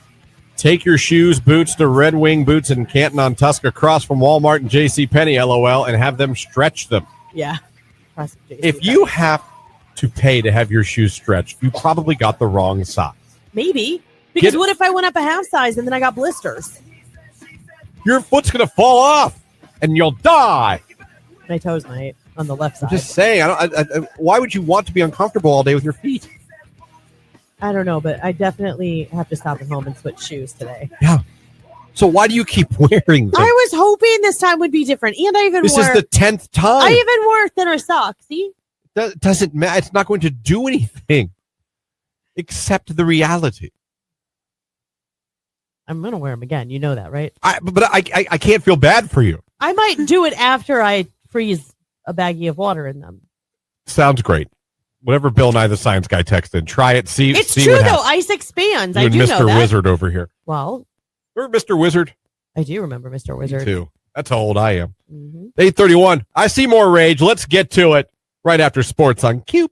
Take your shoes, boots to Red Wing Boots in Canton on Tusk across from Walmart and JCPenney, LOL, and have them stretch them. Yeah. If you have to pay to have your shoes stretched, you probably got the wrong size. Maybe. Because what if I went up a half size and then I got blisters? Your foot's going to fall off and you'll die. My toes might on the left side. I'm just saying, why would you want to be uncomfortable all day with your feet? I don't know, but I definitely have to stop at home and switch shoes today. Yeah. So why do you keep wearing them? I was hoping this time would be different. And I even This is the 10th time. I even wore thinner socks. See? That doesn't matter. It's not going to do anything. Accept the reality. I'm going to wear them again. You know that, right? But I can't feel bad for you. I might do it after I freeze a baggie of water in them. Sounds great. Whatever Bill Nye the Science Guy texted, try it. See, it's see true what though. happens. Ice expands. You I do and know Mr. that. Wizard over here. Well, remember Mr. Wizard? I do remember Mr. Wizard. Me too. That's how old I am. Mm-hmm. 8:31. I see more rage. Let's get to it right after sports on Q.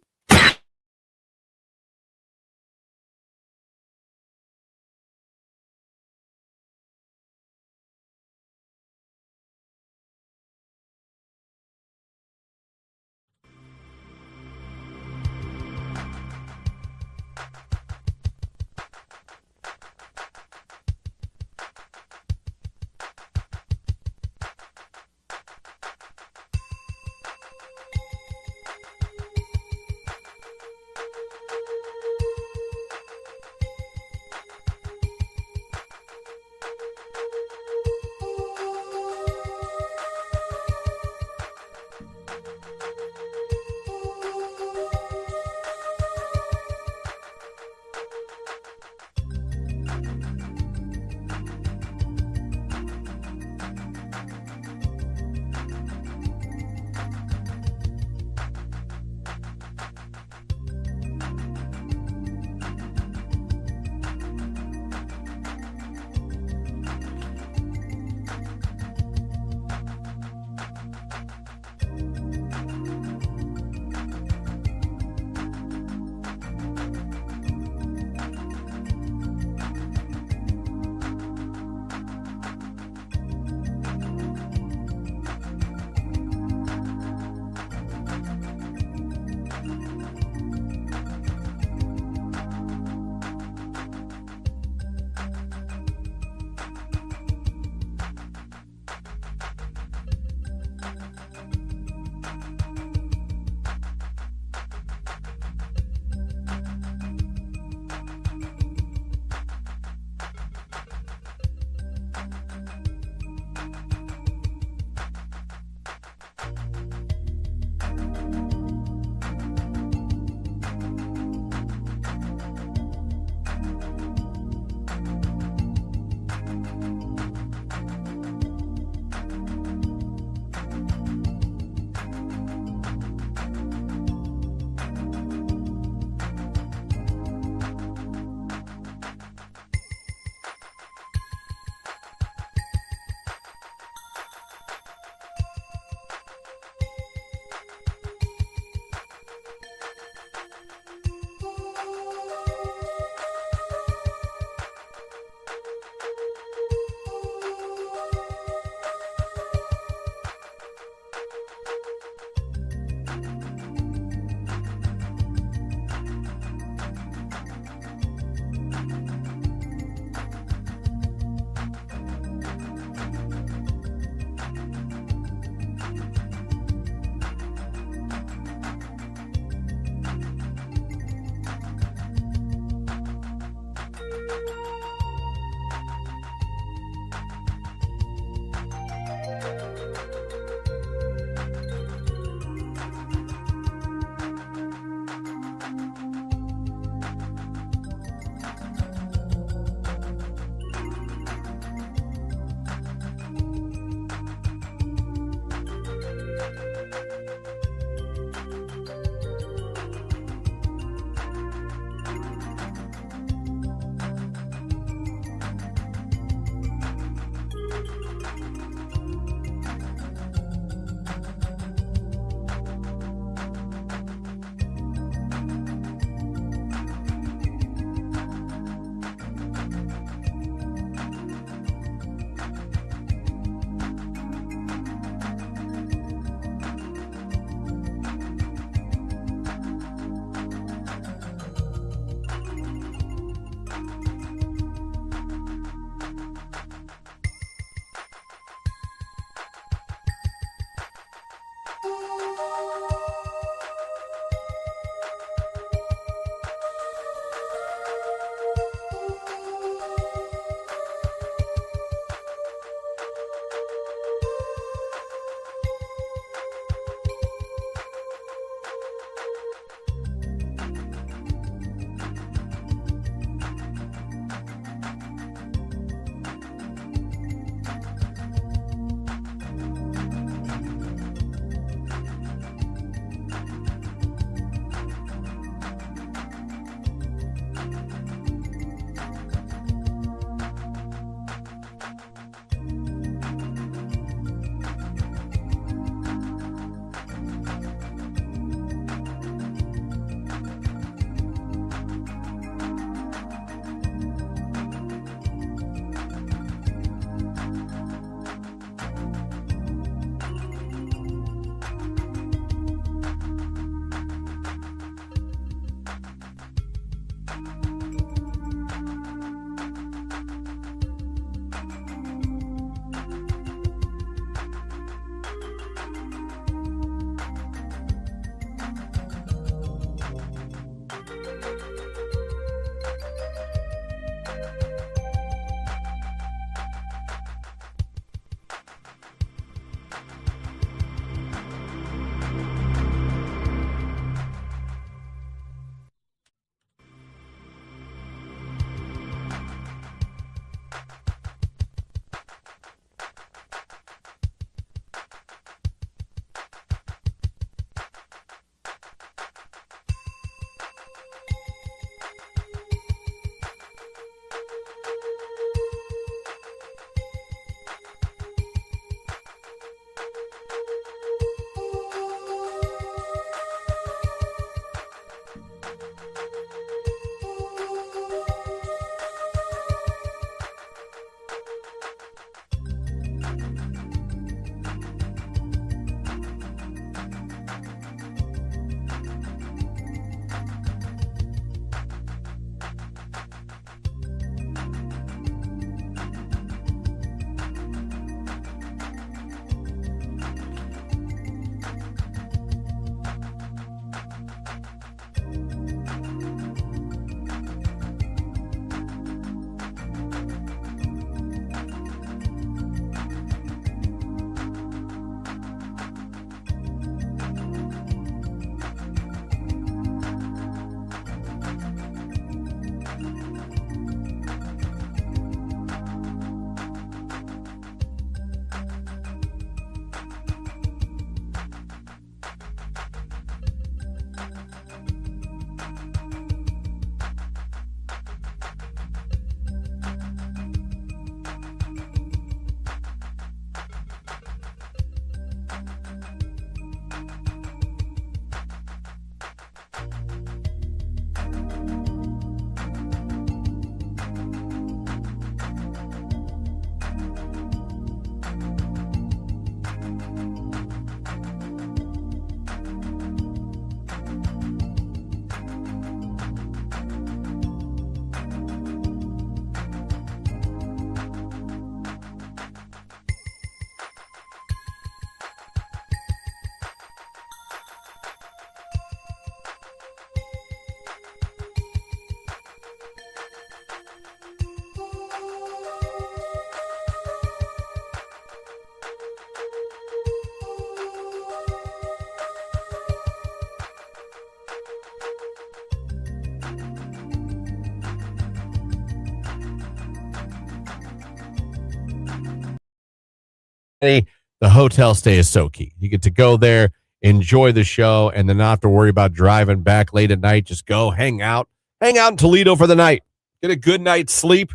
The hotel stay is so key. You get to go there, enjoy the show, and then not have to worry about driving back late at night. Just go hang out in Toledo for the night, get a good night's sleep,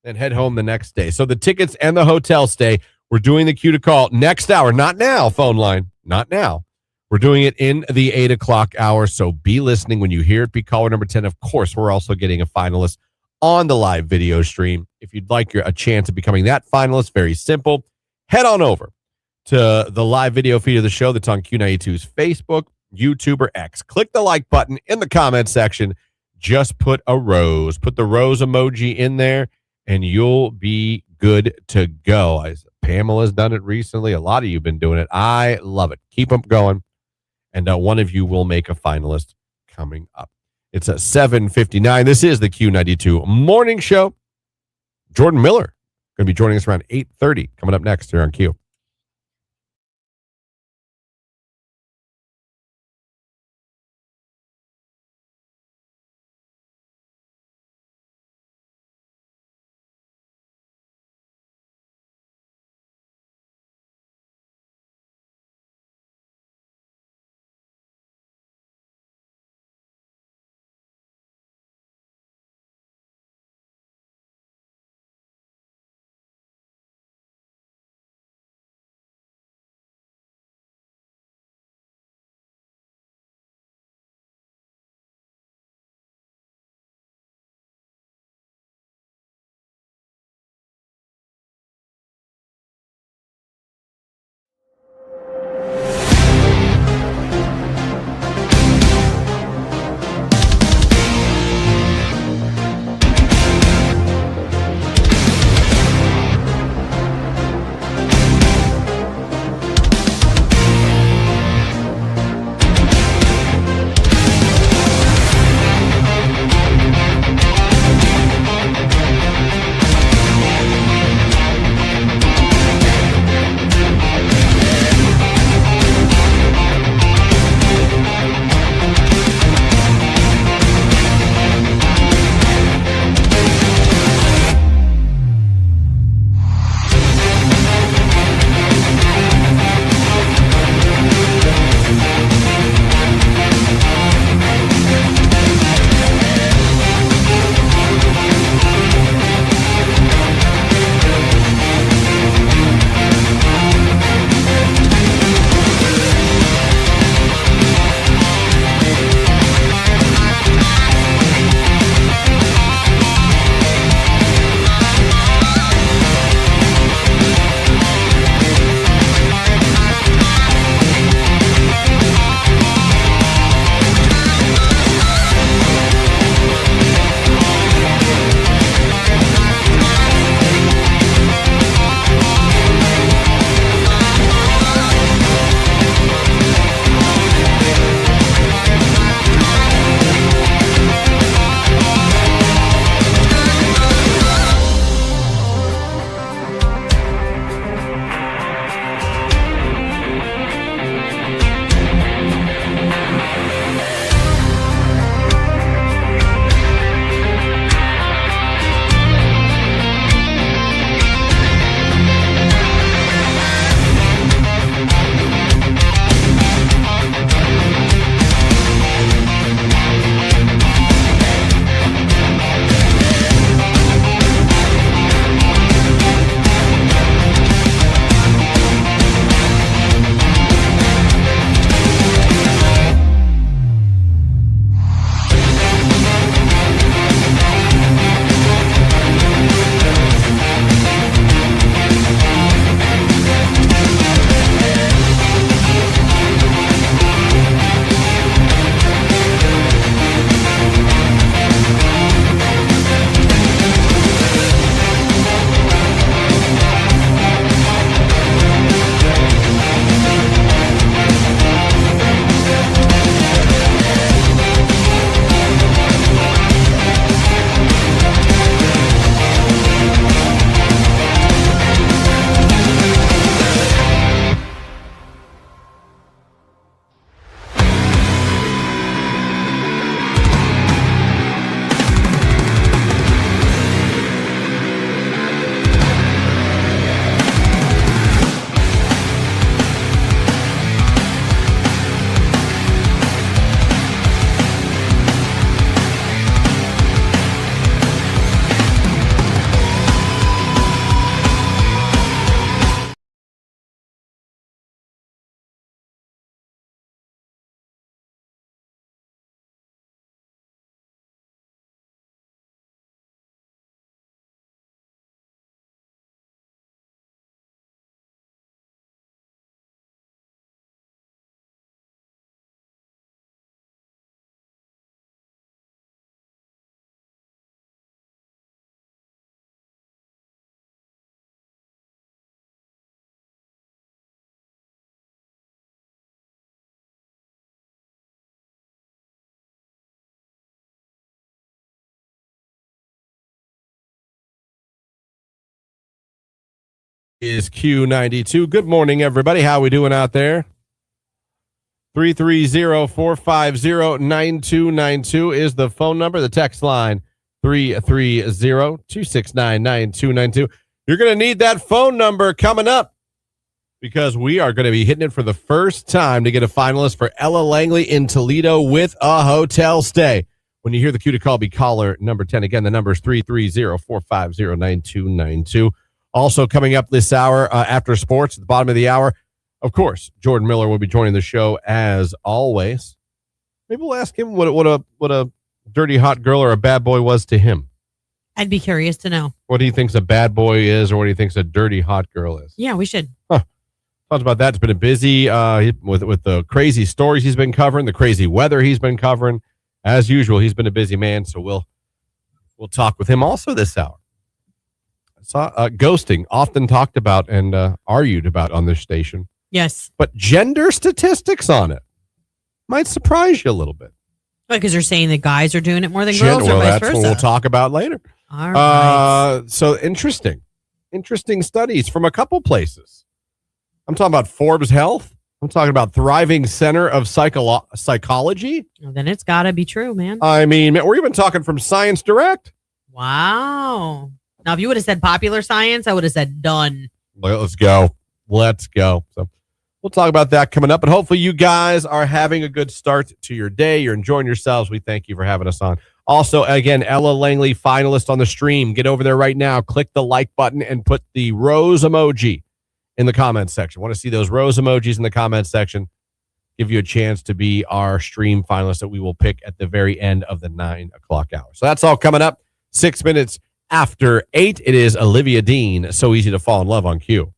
and head home the next day. So the tickets and the hotel stay, we're doing the Q to call next hour. Not now, phone line. Not now. We're doing it in the 8 o'clock hour, so be listening when you hear it. Be caller number 10. Of course, we're also getting a finalist on the live video stream. If you'd like a chance of becoming that finalist, very simple. Head on over to the live video feed of the show that's on Q92's Facebook, YouTube, or X. Click the like button in the comment section. Just put a rose. Put the rose emoji in there, and you'll be good to go. Pamela's done it recently. A lot of you have been doing it. I love it. Keep them going. And one of you will make a finalist coming up. It's at 7:59. This is the Q92 Morning Show. Jordan Miller going to be joining us around 8:30. Coming up next here on Q. Is Q92. Good morning, everybody. How we doing out there? 330-450-9292 is the phone number. The text line, 330-269-9292. You're going to need that phone number coming up because we are going to be hitting it for the first time to get a finalist for Ella Langley in Toledo with a hotel stay. When you hear the cue to call, be caller number 10. Again, the number is 330-450-9292. Also coming up this hour after sports, at the bottom of the hour, of course, Jordan Miller will be joining the show as always. Maybe we'll ask him what a dirty hot girl or a bad boy was to him. I'd be curious to know. What he thinks a bad boy is or what he thinks a dirty hot girl is. Yeah, we should. Talked about that. It's been a busy with the crazy stories he's been covering, the crazy weather he's been covering. As usual, he's been a busy man, so we'll talk with him also this hour. Ghosting, often talked about and argued about on this station. Yes. But gender statistics on it might surprise you a little bit. Because you're saying that guys are doing it more than girls or vice that's versa. what we'll talk about later. All right. So interesting studies from a couple places. I'm talking about Forbes Health. I'm talking about Thriving Center of Psychology. Well, then it's got to be true, man. I mean, we're even talking from Science Direct. Wow. Now, if you would have said popular science, I would have said done. Let's go. So we'll talk about that coming up. And hopefully you guys are having a good start to your day. You're enjoying yourselves. We thank you for having us on. Also, again, Ella Langley finalist on the stream. Get over there right now. Click the like button and put the rose emoji in the comments section. Want to see those rose emojis in the comments section. Give you a chance to be our stream finalist that we will pick at the very end of the 9 o'clock hour. So that's all coming up. 6 minutes after 8, it is Olivia Dean. So easy to fall in love on Q.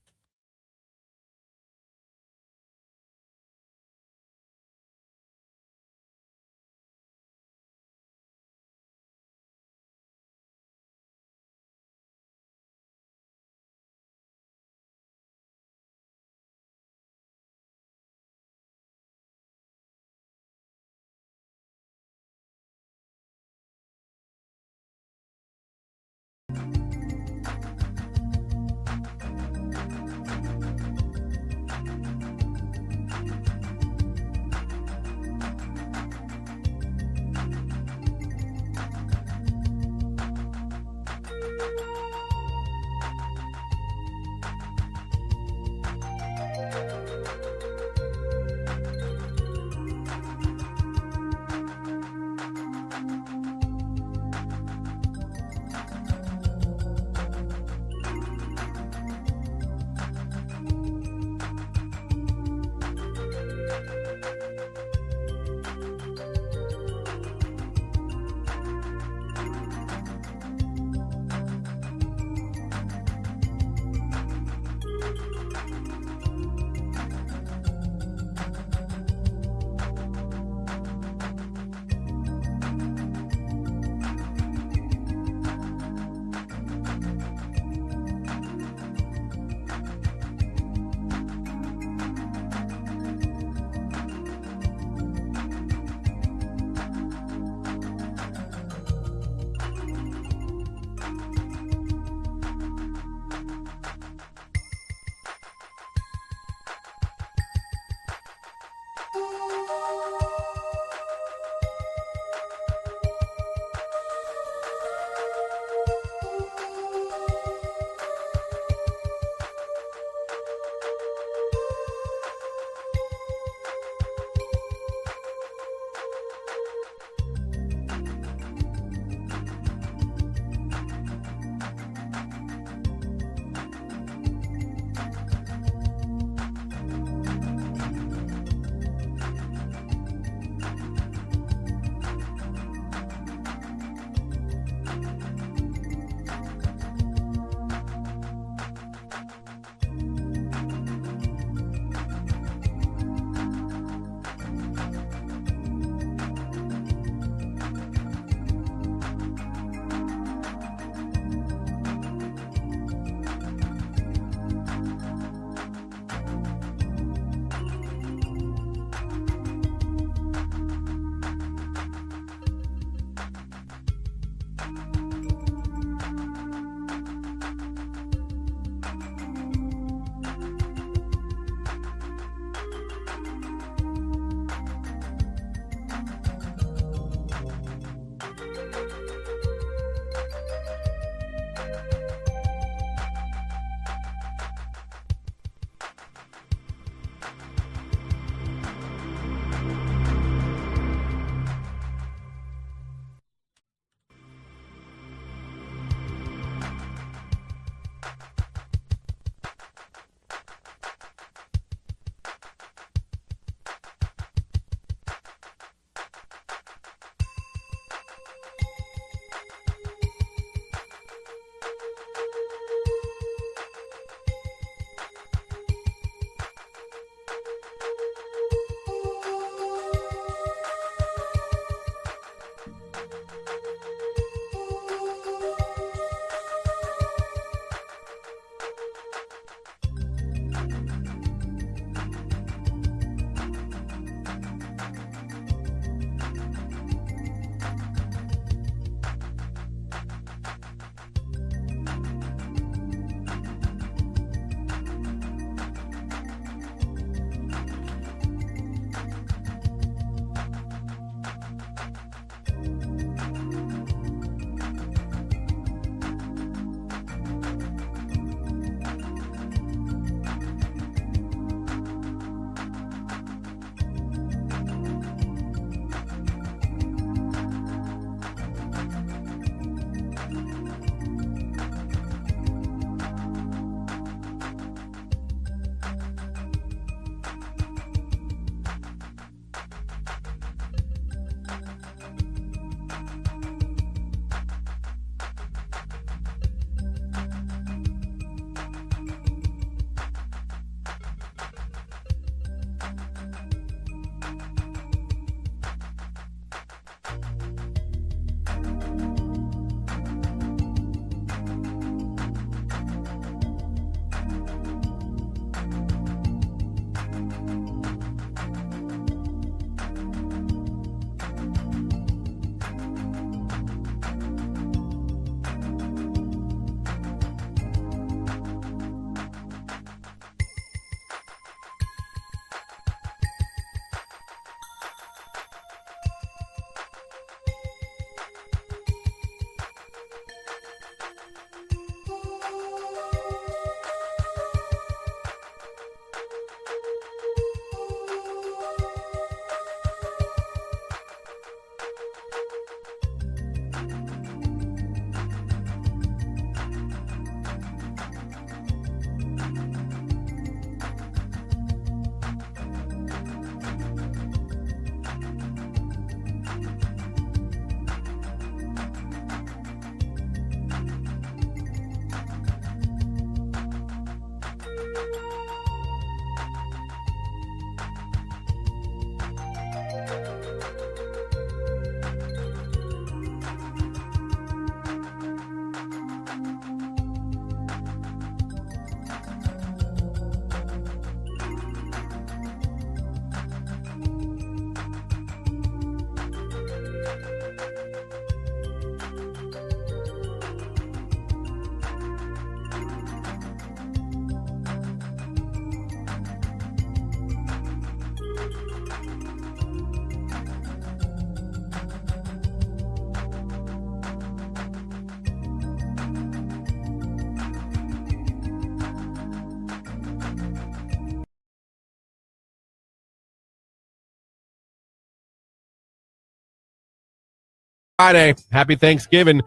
Friday. Happy Thanksgiving.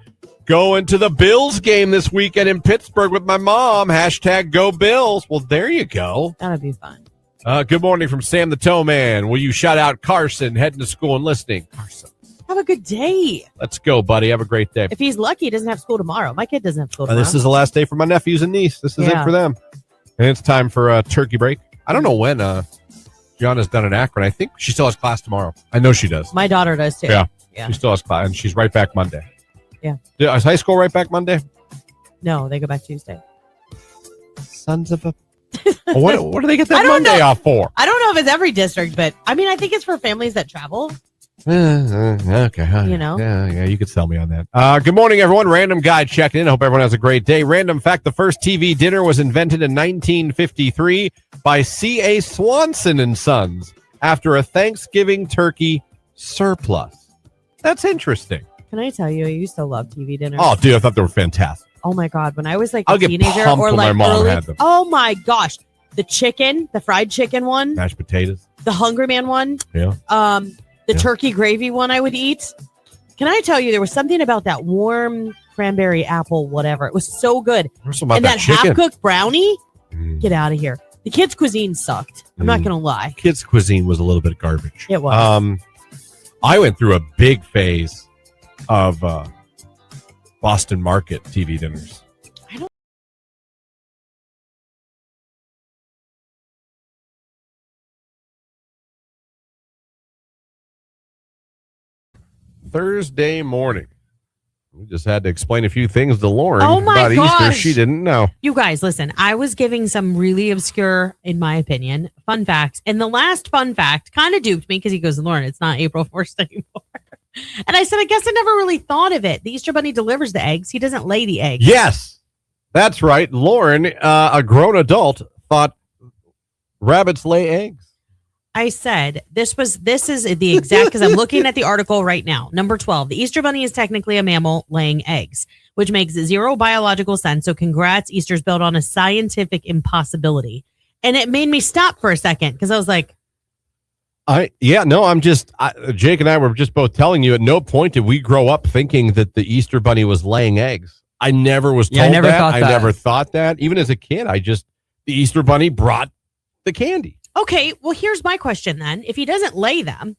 Going to the Bills game this weekend in Pittsburgh with my mom. Hashtag Go Bills. Well, there you go. That'll be fun. Good morning from Sam the Toe Man. Will you shout out Carson heading to school and listening? Carson. Have a good day. Let's go, buddy. Have a great day. If he's lucky, he doesn't have school tomorrow. My kid doesn't have school tomorrow. This is the last day for my nephews and niece. This is it for them. And it's time for a turkey break. I don't know when Gianna's done in Akron. I think she still has class tomorrow. I know she does. My daughter does, too. Yeah. She still has class, and she's right back Monday. Yeah. Is high school right back Monday? No, they go back Tuesday. Sons of a... what do they get that Monday off for? I don't know if it's every district, but I mean, I think it's for families that travel. Okay. You know? Yeah, you could sell me on that. Good morning, everyone. Random guy checking in. Hope everyone has a great day. Random fact, the first TV dinner was invented in 1953 by C.A. Swanson and Sons after a Thanksgiving turkey surplus. That's interesting. Can I tell you, I used to love TV dinners. Oh, dude, I thought they were fantastic. Oh, my God. When I was like I'll a teenager get pumped or when like my mom early, had them. oh, my gosh. The chicken, the fried chicken one. Mashed potatoes. The Hungry Man one. Yeah. The turkey gravy one I would eat. Can I tell you, there was something about that warm cranberry apple, whatever. It was so good. And that half-cooked brownie, Get out of here. The kids' cuisine sucked. I'm not going to lie. Kids' cuisine was a little bit garbage. It was. I went through a big phase of Boston Market TV dinners. Thursday morning. We just had to explain a few things to Lauren about Easter she didn't know. You guys, listen, I was giving some really obscure, in my opinion, fun facts. And the last fun fact kind of duped me because he goes, Lauren, it's not April 1st anymore. And I said, I guess I never really thought of it. The Easter Bunny delivers the eggs. He doesn't lay the eggs. Yes, that's right. Lauren, a grown adult, thought rabbits lay eggs. I said this is the exact, because I'm looking at the article right now. Number 12, the Easter Bunny is technically a mammal laying eggs, which makes zero biological sense. So congrats, Easter's built on a scientific impossibility. And it made me stop for a second because I was like, Jake and I were just both telling you at no point did we grow up thinking that the Easter Bunny was laying eggs. I never was told that. I never thought that. Even as a kid, the Easter Bunny brought the candy. Okay, well, here's my question then. If he doesn't lay them.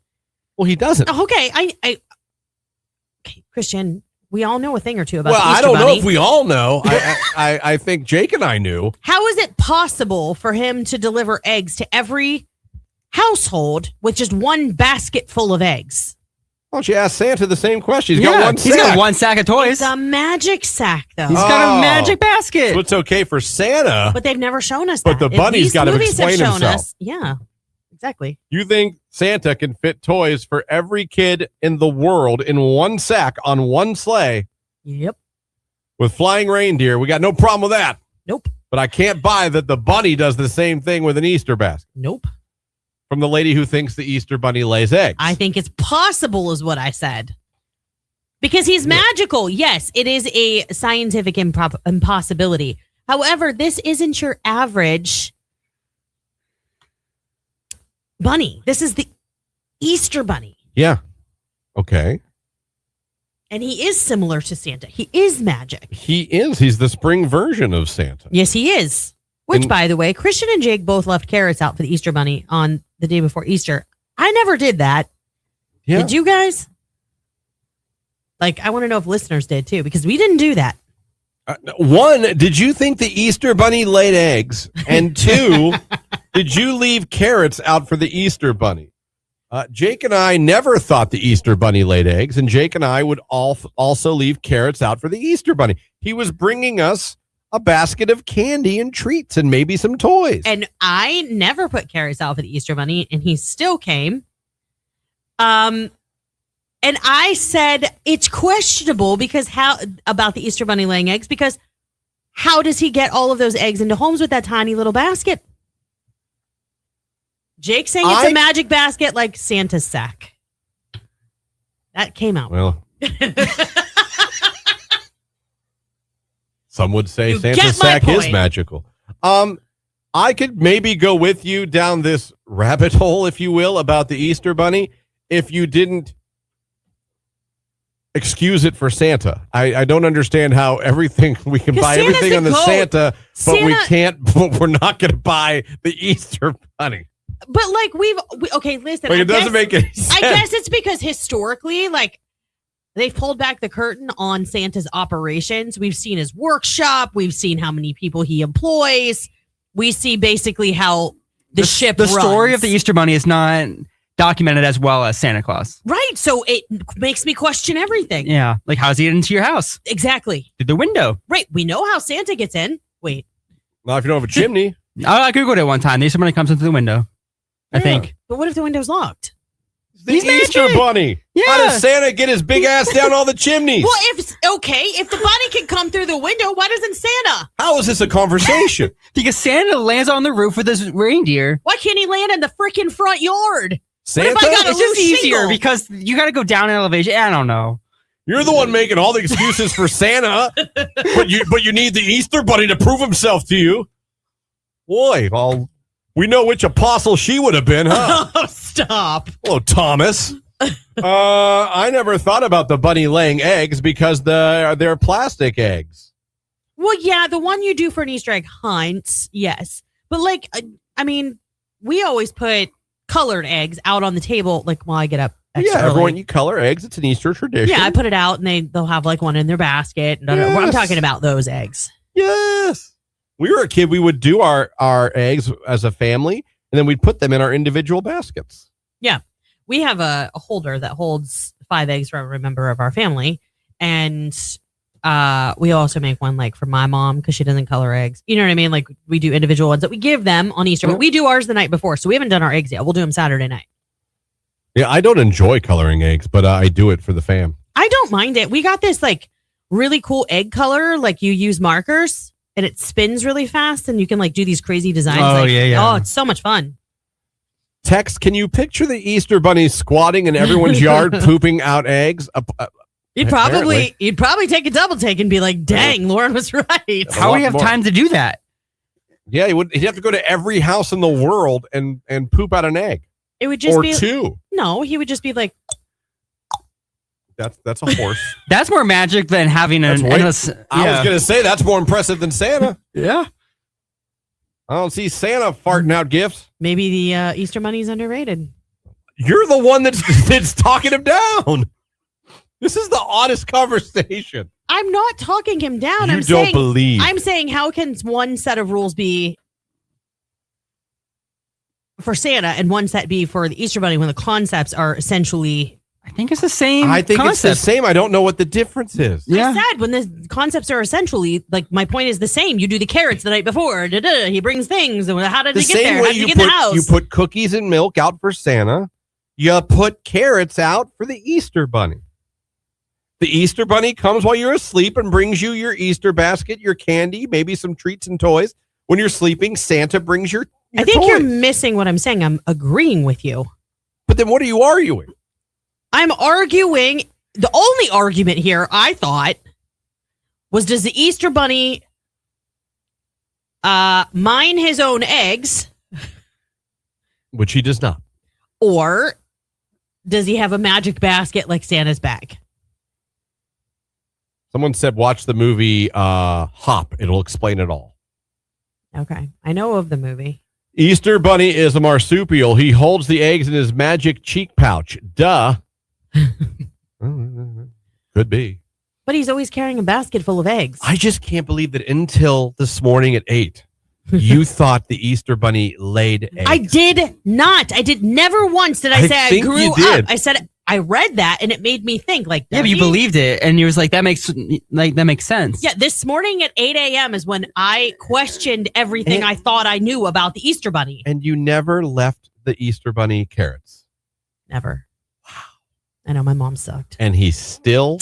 Well, he doesn't. Okay, okay, Christian, we all know a thing or two about the Easter Bunny. Well, I don't know if we all know. I think Jake and I knew. How is it possible for him to deliver eggs to every household with just one basket full of eggs? Why don't you ask Santa the same question? He's got one sack. He's got one sack of toys. It's a magic sack, though. He's got a magic basket. So it's okay for Santa. But they've never shown us that. But the bunny's got to explain himself. Yeah, exactly. You think Santa can fit toys for every kid in the world in one sack on one sleigh? Yep. With flying reindeer. We got no problem with that. Nope. But I can't buy that the bunny does the same thing with an Easter basket. Nope. From the lady who thinks the Easter Bunny lays eggs. I think it's possible is what I said. Because he's magical. Yes, it is a scientific impossibility. However, this isn't your average bunny. This is the Easter Bunny. Yeah. Okay. And he is similar to Santa. He is magic. He is. He's the spring version of Santa. Yes, he is. Which, by the way, Christian and Jake both left carrots out for the Easter Bunny on the day before Easter. I never did that. Yeah. Did you guys? I want to know if listeners did too, because we didn't do that. One, did you think the Easter Bunny laid eggs? And two, did you leave carrots out for the Easter Bunny? Jake and I never thought the Easter Bunny laid eggs, and Jake and I would also leave carrots out for the Easter Bunny. He was bringing us a basket of candy and treats and maybe some toys. And I never put carrots out for the Easter Bunny, and he still came. And I said it's questionable because about the Easter Bunny laying eggs, because how does he get all of those eggs into homes with that tiny little basket? Jake saying it's a magic basket like Santa's sack. That came out. Well, some would say Santa's sack is magical. I could maybe go with you down this rabbit hole, if you will, about the Easter Bunny if you didn't excuse it for Santa. I don't understand how everything we can 'Cause buy Santa's everything the on the goat. Santa, but we Santa- can't. But we're not going to buy the Easter bunny. But like okay, listen. Like, I it doesn't guess- make any sense. I guess it's because historically, like, they've pulled back the curtain on Santa's operations. We've seen his workshop. We've seen how many people he employs. We see basically how the ship The runs. story of the Easter Bunny is not documented as well as Santa Claus. Right. So it makes me question everything. Yeah. Like, how's he get into your house? Exactly. Through the window. Right. We know how Santa gets in. Wait. Not if you don't have a chimney. I Googled it one time. The Easter Bunny comes into the window. I Yeah. think. But what if the window's locked? The He's Easter magic. bunny. Yeah. How does Santa get his big ass down all the chimneys? Well, if the bunny can come through the window, why doesn't Santa? How is this a conversation? Because Santa lands on the roof with his reindeer. Why can't he land in the freaking front yard? Santa, What if I got a It's just loose easier shingle? because you got to go down in elevation. I don't know. you're the one making all the excuses for Santa, but you need the Easter bunny to prove himself to you. Boy, well, we know which apostle she would have been, huh? Oh, stop. Hello, Thomas. I never thought about the bunny laying eggs because they're plastic eggs. Well, yeah, the one you do for an Easter egg hunt, yes. But like, I mean, we always put colored eggs out on the table, like while I get up. Extra Yeah, early. everyone, you color eggs. It's an Easter tradition. Yeah, I put it out, and they'll have like one in their basket. I'm Yes. talking about those eggs. Yes. We were a kid, we would do our eggs as a family, and then we'd put them in our individual baskets. We have a holder that holds 5 eggs for every member of our family, and we also make one like for my mom because she doesn't color eggs. You know what I mean? Like we do individual ones that we give them on Easter, but we do ours the night before, so we haven't done our eggs yet. We'll do them Saturday night. Yeah, I don't enjoy coloring eggs, but I do it for the fam. I don't mind it. We got this like really cool egg color, like you use markers and it spins really fast, and you can like do these crazy designs. Oh, like, yeah. Oh, it's so much fun. Tex, can you picture the Easter bunny squatting in everyone's yard, pooping out eggs? You'd Apparently. probably take a double take and be like, "Dang, Lauren was right." A How lot do we have more. time to do that? Yeah, he'd have to go to every house in the world and poop out an egg. It would just Or be two. no. He would just be like, That's a horse. That's more magic than having That's an way- endless. I was going to say that's more impressive than Santa. Yeah. I don't see Santa farting out gifts. maybe the Easter Bunny's underrated. You're the one that's talking him down. This is the oddest conversation. I'm not talking him down. You I'm don't saying believe. I'm saying how can one set of rules be for Santa and one set be for the Easter Bunny when the concepts are essentially I think it's the same. I think concept. it's the same. I don't know what the difference is. Yeah. I said when the concepts are essentially like my point is the same. You do the carrots the night before. He brings things. How did The he get same there? way How did he you get in the put house? you put cookies and milk out for Santa, you put carrots out for the Easter bunny. The Easter bunny comes while you're asleep and brings you your Easter basket, your candy, maybe some treats and toys. When you're sleeping, Santa brings your I think toys. you're missing what I'm saying. I'm agreeing with you. But then what are you arguing? I'm arguing. The only argument here, I thought, was does the Easter Bunny mine his own eggs, Which he does not. or does he have a magic basket like Santa's bag? Someone said watch the movie Hop. It'll explain it all. Okay, I know of the movie. Easter bunny is a marsupial. He holds the eggs in his magic cheek pouch. Duh. Could be. But he's always carrying a basket full of eggs. I just can't believe that until this morning at 8, you thought the Easter bunny laid eggs. I did not. I did never once did I I say I think grew you up. did. I said I read that and it made me think like Yeah, but you he- believed it, and you was like, that makes sense. Yeah, this morning at 8 a.m. is when I questioned everything And- I thought I knew about the Easter Bunny. And you never left the Easter bunny carrots. Never. Wow. I know my mom sucked. And he still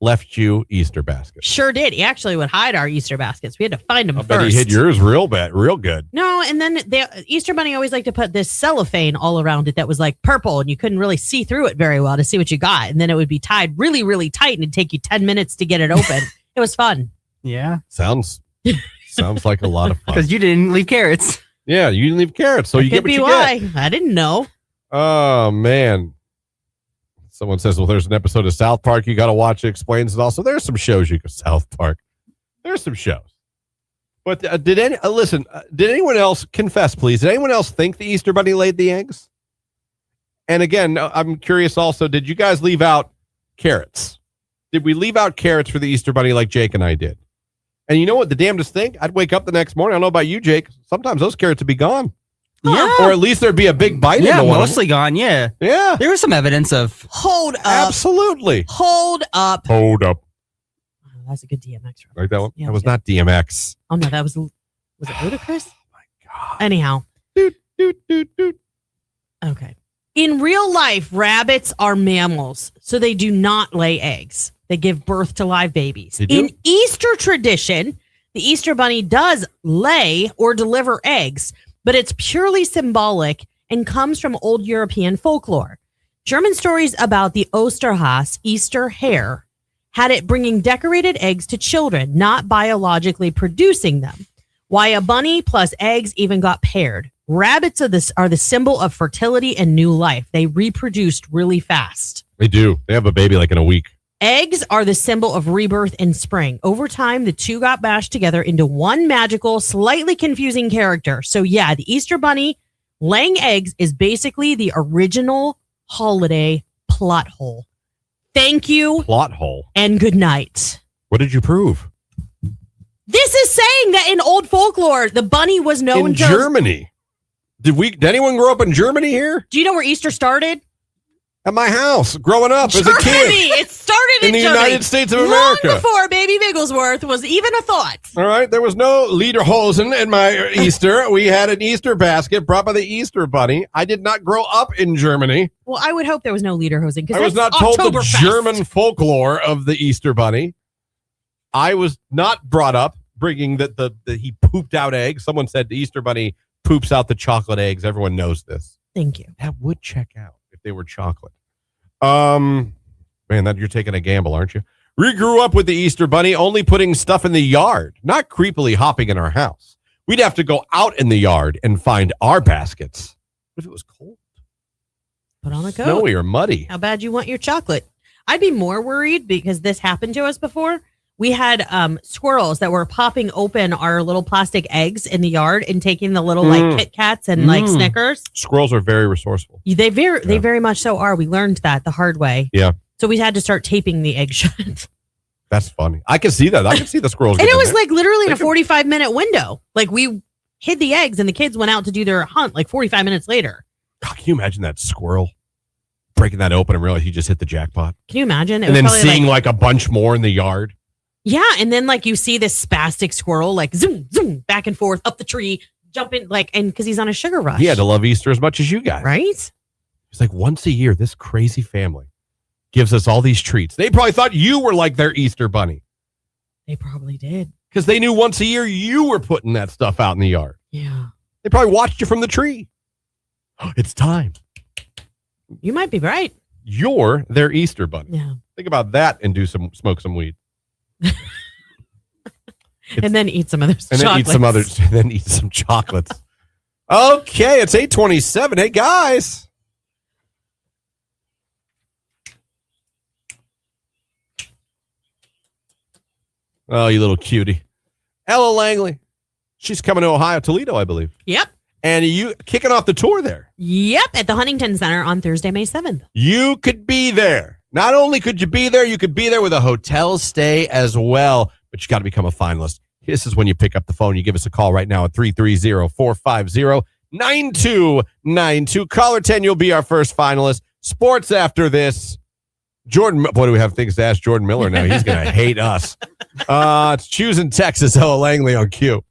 left you Easter baskets. Sure did. He actually would hide our Easter baskets. We had to find them I first. bet he hid yours real good. No, and then the Easter Bunny always liked to put this cellophane all around it that was like purple, and you couldn't really see through it very well to see what you got. And then it would be tied really, really tight, and it'd take you 10 minutes to get it open. It was fun. Yeah. Sounds like a lot of fun. Because you didn't leave carrots. Yeah, you didn't leave carrots, so That you get could what be you why. get. I didn't know. Oh man. Someone says, well, there's an episode of South Park you got to watch. It explains it also. There's some shows you can South Park. There's some shows. But did anyone else, confess please, did anyone else think the Easter Bunny laid the eggs? And again, I'm curious also, did you guys leave out carrots? Did we leave out carrots for the Easter Bunny like Jake and I did? And you know what the damnedest thing? I'd wake up the next morning. I don't know about you, Jake. Sometimes those carrots would be gone. Yeah. Or at least there'd be a big bite in Yeah, the one. mostly gone. Yeah. Yeah. There was some evidence of. Hold up. Absolutely. Hold up. Hold up. Oh, that's a good DMX reference. Like that one? Yeah, that was good. not DMX. Oh, no, that was it Ludacris? Oh, my God. Anyhow. Doot, doot, doot, doot. Okay. In real life, rabbits are mammals, so they do not lay eggs. They give birth to live babies. They do? In Easter tradition, the Easter Bunny does lay or deliver eggs, but it's purely symbolic and comes from old European folklore. German stories about the Osterhase, Easter hare, had it bringing decorated eggs to children, not biologically producing them. Why a bunny plus eggs even got paired. Rabbits are the symbol of fertility and new life. They reproduced really fast. They do. They have a baby like in a week. Eggs are the symbol of rebirth and spring. Over time, the two got mashed together into one magical, slightly confusing character. So yeah, the Easter Bunny laying eggs is basically the original holiday plot hole. Thank you Plot hole. and good night. What did you prove? This is saying that in old folklore, the bunny was known In to... Germany. Did anyone grow up in Germany here? Do you know where Easter started? At my house, growing up as a Germany. kid. It started In in the Germany. United States of Long America. before Baby Bigglesworth was even a thought. All right. There was no Lederhosen in my Easter. We had an Easter basket brought by the Easter Bunny. I did not grow up in Germany. Well, I would hope there was no Lederhosen because I was not told the German folklore of the Easter Bunny. I was not brought up bringing that he pooped out eggs. Someone said the Easter Bunny poops out the chocolate eggs. Everyone knows this. Thank you. That would check out if they were chocolate. Man, that you're taking a gamble, aren't you? We grew up with the Easter Bunny only putting stuff in the yard, not creepily hopping in our house. We'd have to go out in the yard and find our baskets. What if it was cold? Put on a coat. Snowy or muddy? How bad you want your chocolate? I'd be more worried because this happened to us before. We had squirrels that were popping open our little plastic eggs in the yard and taking the little like Kit Kats and like Snickers. Squirrels are very resourceful. They very much so are. We learned that the hard way. Yeah. So we had to start taping the egg shut. That's funny. I can see that. I can see the squirrels. And it getting was there. like literally in a 45-minute window. Like we hid the eggs and the kids went out to do their hunt like 45 minutes later. God, can you imagine that squirrel breaking that open and realize he just hit the jackpot? Can you imagine? It And was then probably seeing like a bunch more in the yard. Yeah, and then like you see this spastic squirrel like zoom, zoom, back and forth up the tree, jumping like, and because he's on a sugar rush. He had to love Easter as much as you guys. Right? It's like once a year, this crazy family gives us all these treats. They probably thought you were like their Easter bunny They probably did. because they knew once a year you were putting that stuff out in the yard. Yeah. They probably watched you from the tree. It's time. You might be right. You're their Easter bunny. Yeah. Think about that and smoke some weed. And then eat some other And then eat some others. And then eat some chocolates. Okay, it's 8:27. Hey guys. Oh, you little cutie. Ella Langley. She's coming to Ohio, Toledo, I believe. Yep. And you kicking off the tour there. Yep. At the Huntington Center on Thursday, May 7th. You could be there. Not only could you be there, you could be there with a hotel stay as well. But you got to become a finalist. This is when you pick up the phone. You give us a call right now at 330-450-9292. Caller 10, you'll be our first finalist. Sports after this. Jordan, boy, do we have things to ask Jordan Miller now. He's going to hate us. It's Choosing Texas, Ella Langley on Q.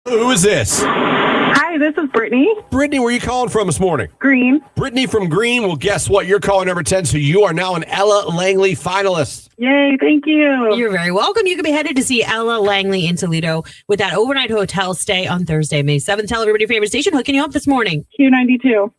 Who is this? Hi, this is Brittany. Brittany, where are you calling from this morning? Green. Brittany from Green. Well, guess what? You're calling number 10, so you are now an Ella Langley finalist. Yay, thank you. You're very welcome. You can be headed to see Ella Langley in Toledo with that overnight hotel stay on Thursday, May 7th. Tell everybody your favorite station hooking you up this morning. Q92.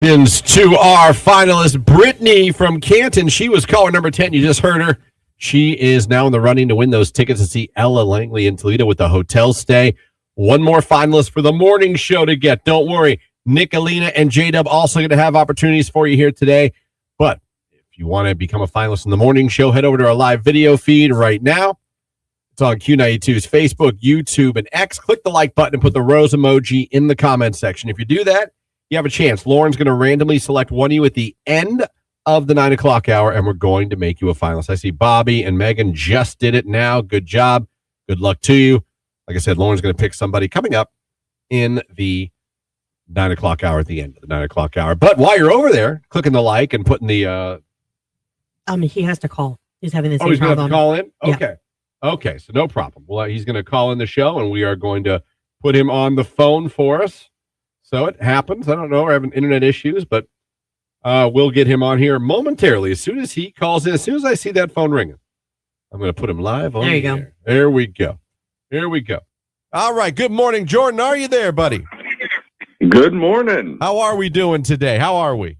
To our finalist, Brittany from Canton. She was caller number 10. You just heard her. She is now in the running to win those tickets to see Ella Langley in Toledo with the hotel stay. One more finalist for the morning show to get. Don't worry. Nick, Alina, and J-Dub also going to have opportunities for you here today. But if you want to become a finalist in the morning show, head over to our live video feed right now. It's on Q92's Facebook, YouTube, and X. Click the like button and put the rose emoji in the comment section. If you do that, you have a chance. Lauren's going to randomly select one of you at the end of the 9 o'clock hour, and we're going to make you a finalist. I see Bobby and Megan just did it now. Good job. Good luck to you. Like I said, Lauren's going to pick somebody coming up in the 9 o'clock hour at the end of the 9 o'clock hour. But while you're over there, clicking the like and putting the... He has to call. He's having the same he's going to problem. have to call in? Okay. Yeah. Okay, so no problem. Well, he's going to call in the show, and we are going to put him on the phone for us. So it happens. I don't know. We're having internet issues, but we'll get him on here momentarily. As soon as he calls in, as soon as I see that phone ringing, I'm going to put him live on there. You the go. air. There we go. Here we go. All right. Good morning, Jordan. Are you there, buddy? Good morning. How are we doing today? How are we?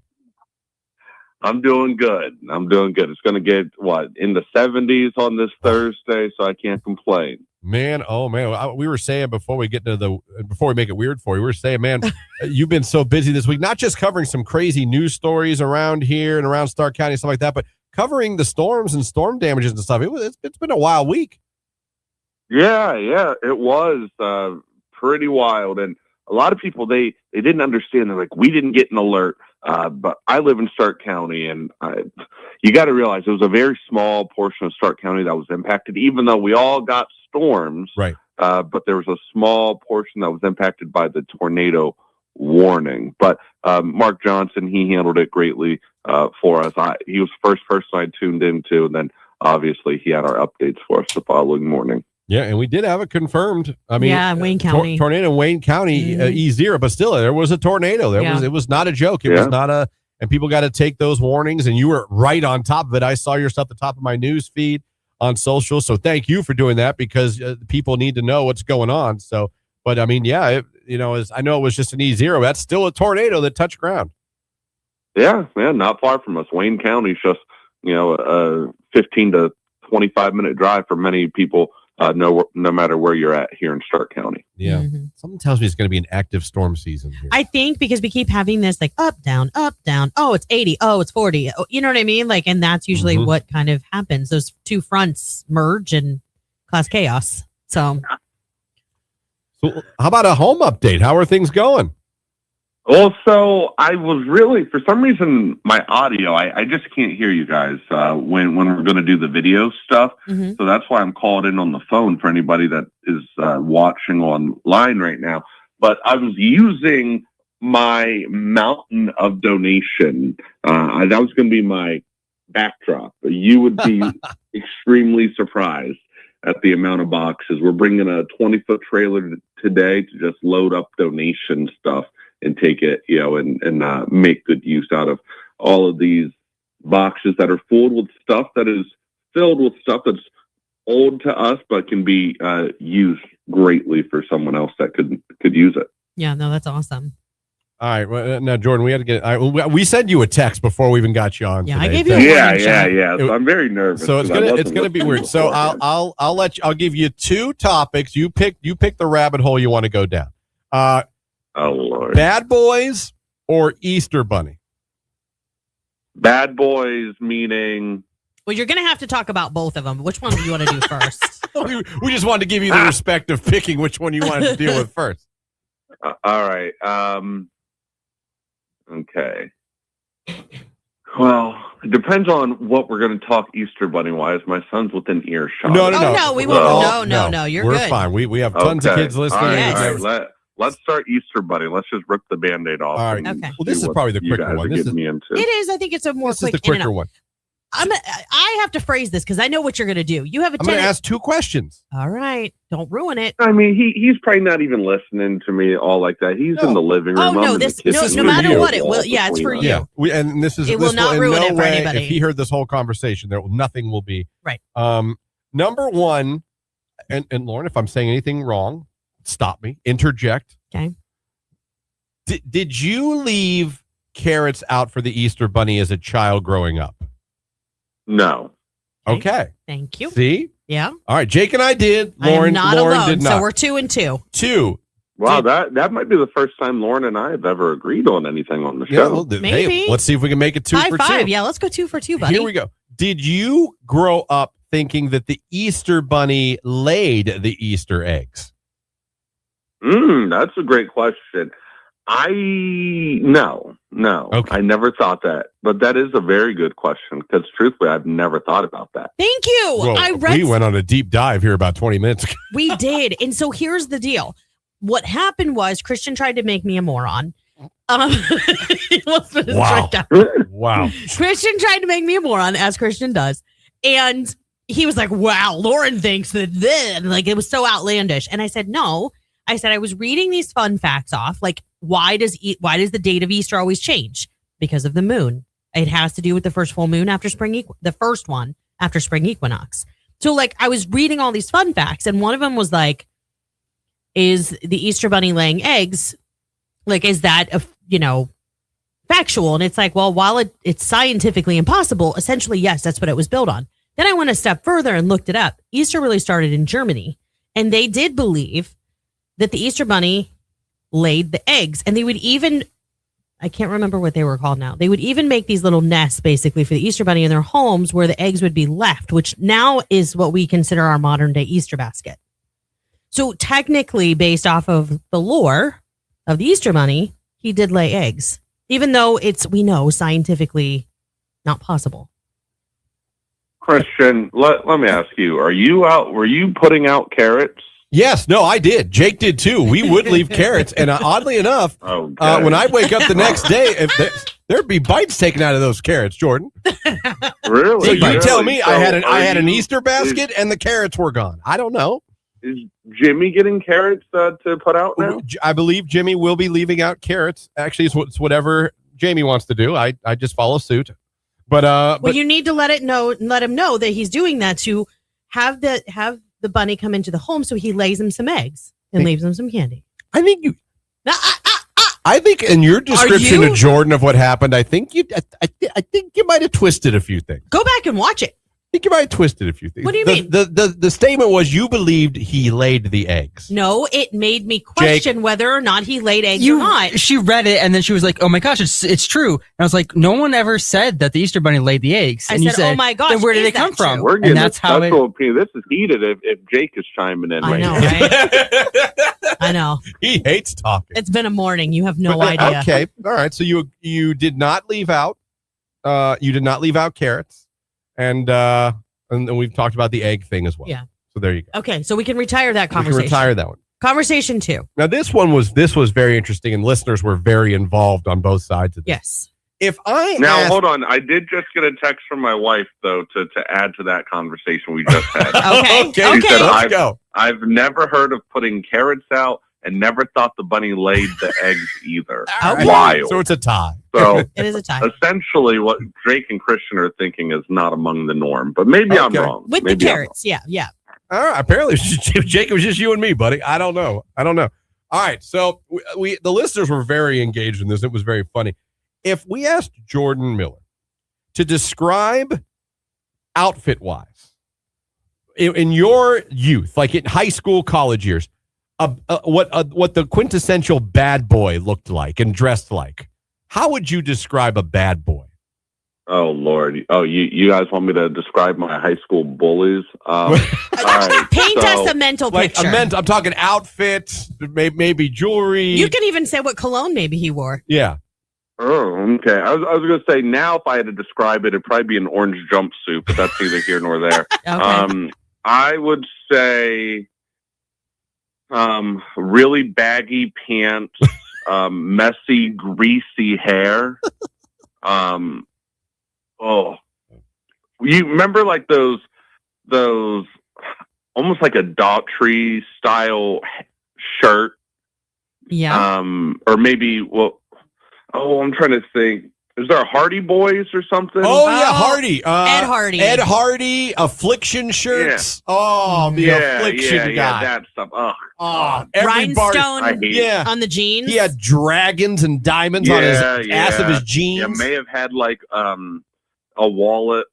I'm doing good. It's going to get, in the 70s on this Thursday, so I can't complain. Man, oh man, we were saying before we make it weird for you, we were saying, man, you've been so busy this week, not just covering some crazy news stories around here and around Stark County and stuff like that, but covering the storms and storm damages and stuff. It's been a wild week. Yeah, it was pretty wild, and a lot of people they didn't understand. They're like, we didn't get an alert, but I live in Stark County, and you got to realize it was a very small portion of Stark County that was impacted. Even though we all got storms, right? But there was a small portion that was impacted by the tornado warning. But Mark Johnson, he handled it greatly for us. He was the first person I tuned into, and then obviously he had our updates for us the following morning. Yeah, and we did have it confirmed. I mean, Wayne County. Tornado in Wayne County, E0, but still, there was a tornado. It was not a joke. It was not and people got to take those warnings, and you were right on top of it. I saw your stuff at the top of my news feed on social, so thank you for doing that, because people need to know what's going on. So, but I mean, I know it was just an E0. That's still a tornado that touched ground. Yeah, not far from us. Wayne County's just, a 15 to 25-minute drive for many people. No matter where you're at here in Stark County. Yeah. Mm-hmm. Something tells me it's going to be an active storm season here. I think because we keep having this like up, down. Oh, it's 80. Oh, it's 40. Oh, you know what I mean? Like, and that's usually what kind of happens. Those two fronts merge and cause chaos. So how about a home update? How are things going? Well, so I was really, for some reason, my audio, I just can't hear you guys when we're going to do the video stuff. Mm-hmm. So that's why I'm called in on the phone for anybody that is watching online right now. But I was using my mountain of donation. That was going to be my backdrop. You would be extremely surprised at the amount of boxes. We're bringing a 20-foot trailer today to just load up donation stuff and take it, and make good use out of all of these boxes that are filled with stuff that's old to us, but can be used greatly for someone else that could use it. Yeah, no, that's awesome. All right, well, now Jordan, we had to get. We sent you a text before we even got you on. Yeah, today. I gave you. Yeah. So I'm very nervous. So it's gonna be weird. So I'll give you two topics. You pick the rabbit hole you want to go down. Oh, Lord. Bad Boys or Easter Bunny? Bad Boys meaning... Well, you're going to have to talk about both of them. Which one do you want to do first? we just wanted to give you the respect of picking which one you wanted to deal with first. All right. Okay. Well, it depends on what we're going to talk Easter Bunny-wise. My son's within earshot. No, we won't. No, you're good. We're fine. We have tons of kids listening. All right, let's start Easter Bunny. Let's just rip the Band-Aid off. All right. Okay. Well, this is probably the quicker one. It is. I think it's a more quick. This is the quicker one. I have to phrase this because I know what you're going to do. You have a. I'm going to ask two questions. All right. Don't ruin it. I mean, he's probably not even listening to me all like that. He's in the living room. Oh, no. No matter what it will. Yeah, it's for you. Yeah. It will not ruin it for anybody. If he heard this whole conversation, nothing will be. Right. Number one, and Lauren, if I'm saying anything wrong, stop me. Interject. Okay. Did you leave carrots out for the Easter Bunny as a child growing up? No. Okay. Thank you. See? Yeah. All right. Jake and I did. Lauren alone, did not. So we're 2 and 2. 2. Wow, that might be the first time Lauren and I have ever agreed on anything on the show. Well, maybe. Hey, let's see if we can make it 2 for 2. 5. Yeah, let's go 2 for 2, buddy. Here we go. Did you grow up thinking that the Easter Bunny laid the Easter eggs? That's a great question. No. Okay. I never thought that, but that is a very good question because truthfully, I've never thought about that. Thank you. Well, we went on a deep dive here about 20 minutes ago. We did. And so here's the deal. What happened was Christian tried to make me a moron. Wow. Christian tried to make me a moron, as Christian does. And he was like, wow, Lauren thinks that then, like, it was so outlandish. And I said, no. I said, I was reading these fun facts off. Like, why does the date of Easter always change? Because of the moon. It has to do with the first full moon after the first one after spring equinox. So, like, I was reading all these fun facts, and one of them was like, is the Easter Bunny laying eggs? Like, is that, factual? And it's like, well, while it's scientifically impossible, essentially, yes, that's what it was built on. Then I went a step further and looked it up. Easter really started in Germany, and they did believe that the Easter Bunny laid the eggs. And they would even, I can't remember what they were called now. They would even make these little nests basically for the Easter Bunny in their homes where the eggs would be left, which now is what we consider our modern day Easter basket. So technically, based off of the lore of the Easter Bunny, he did lay eggs, even though we know scientifically not possible. Christian, let me ask you: were you putting out carrots? Yes, no, I did. Jake did too. We would leave carrots, and oddly enough, when I wake up the next day, there'd be bites taken out of those carrots, Jordan. Really? So you tell me, So I had an Easter basket, and the carrots were gone. I don't know. Is Jimmy getting carrots to put out now? I believe Jimmy will be leaving out carrots. Actually, it's whatever Jamie wants to do. I just follow suit. But you need to let him know that he's doing that to have the bunny come into the home so he lays him some eggs and leaves him some candy. I think you. I think in your description of Jordan of what happened, I think you might have twisted a few things. Go back and watch it. I think you might have twisted a few things. What do you mean? The statement was you believed he laid the eggs. No, it made me question whether or not he laid eggs or not. She read it and then she was like, "Oh my gosh, it's true." And I was like, "No one ever said that the Easter Bunny laid the eggs." And I you said, "Oh my gosh, then where did it come true? from?" We're getting and that's how it. opinion. This is heated. If Jake is chiming in, I know, right? I know. He hates talking. It's been a morning. You have no idea. Okay, all right. So you did not leave out. You did not leave out carrots, and we've talked about the egg thing as well. Yeah. So there you go. Okay, so we can retire that conversation. We can retire that one. Conversation 2. Now this was very interesting, and listeners were very involved on both sides of this. Yes. If I hold on, I did just get a text from my wife though to add to that conversation we just had. Okay. She said, let's go. I've never heard of putting carrots out, and never thought the bunny laid the eggs either. Okay. Wild. So it's a tie. So It is a tie. essentially, what Drake and Christian are thinking is not among the norm, but maybe I'm wrong. With Maybe the carrots, yeah. All right. Apparently, Jake, it was just you and me, buddy. I don't know. All right. So we the listeners were very engaged in this. It was very funny. If we asked Jordan Miller to describe outfit-wise in your youth, like in high school, college years, what the quintessential bad boy looked like and dressed like, how would you describe a bad boy? Oh Lord! Oh, you guys want me to describe my high school bullies? All right, Paint us a mental picture. I'm talking outfits, maybe jewelry. You can even say what cologne maybe he wore. Yeah. Oh, okay. I was going to say now if I had to describe it, it'd probably be an orange jumpsuit, but that's neither here nor there. Okay. I would say really baggy pants, messy, greasy hair. You remember like those almost like a Daughtry style shirt? Yeah. Or maybe I'm trying to think. Is there a Hardy Boys or something? Oh yeah, Hardy. Ed Hardy. Ed Hardy, affliction shirts. Yeah. Oh, the affliction guy. That stuff. Rhinestone on the jeans. He had dragons and diamonds on his ass of his jeans. Yeah, may have had like a wallet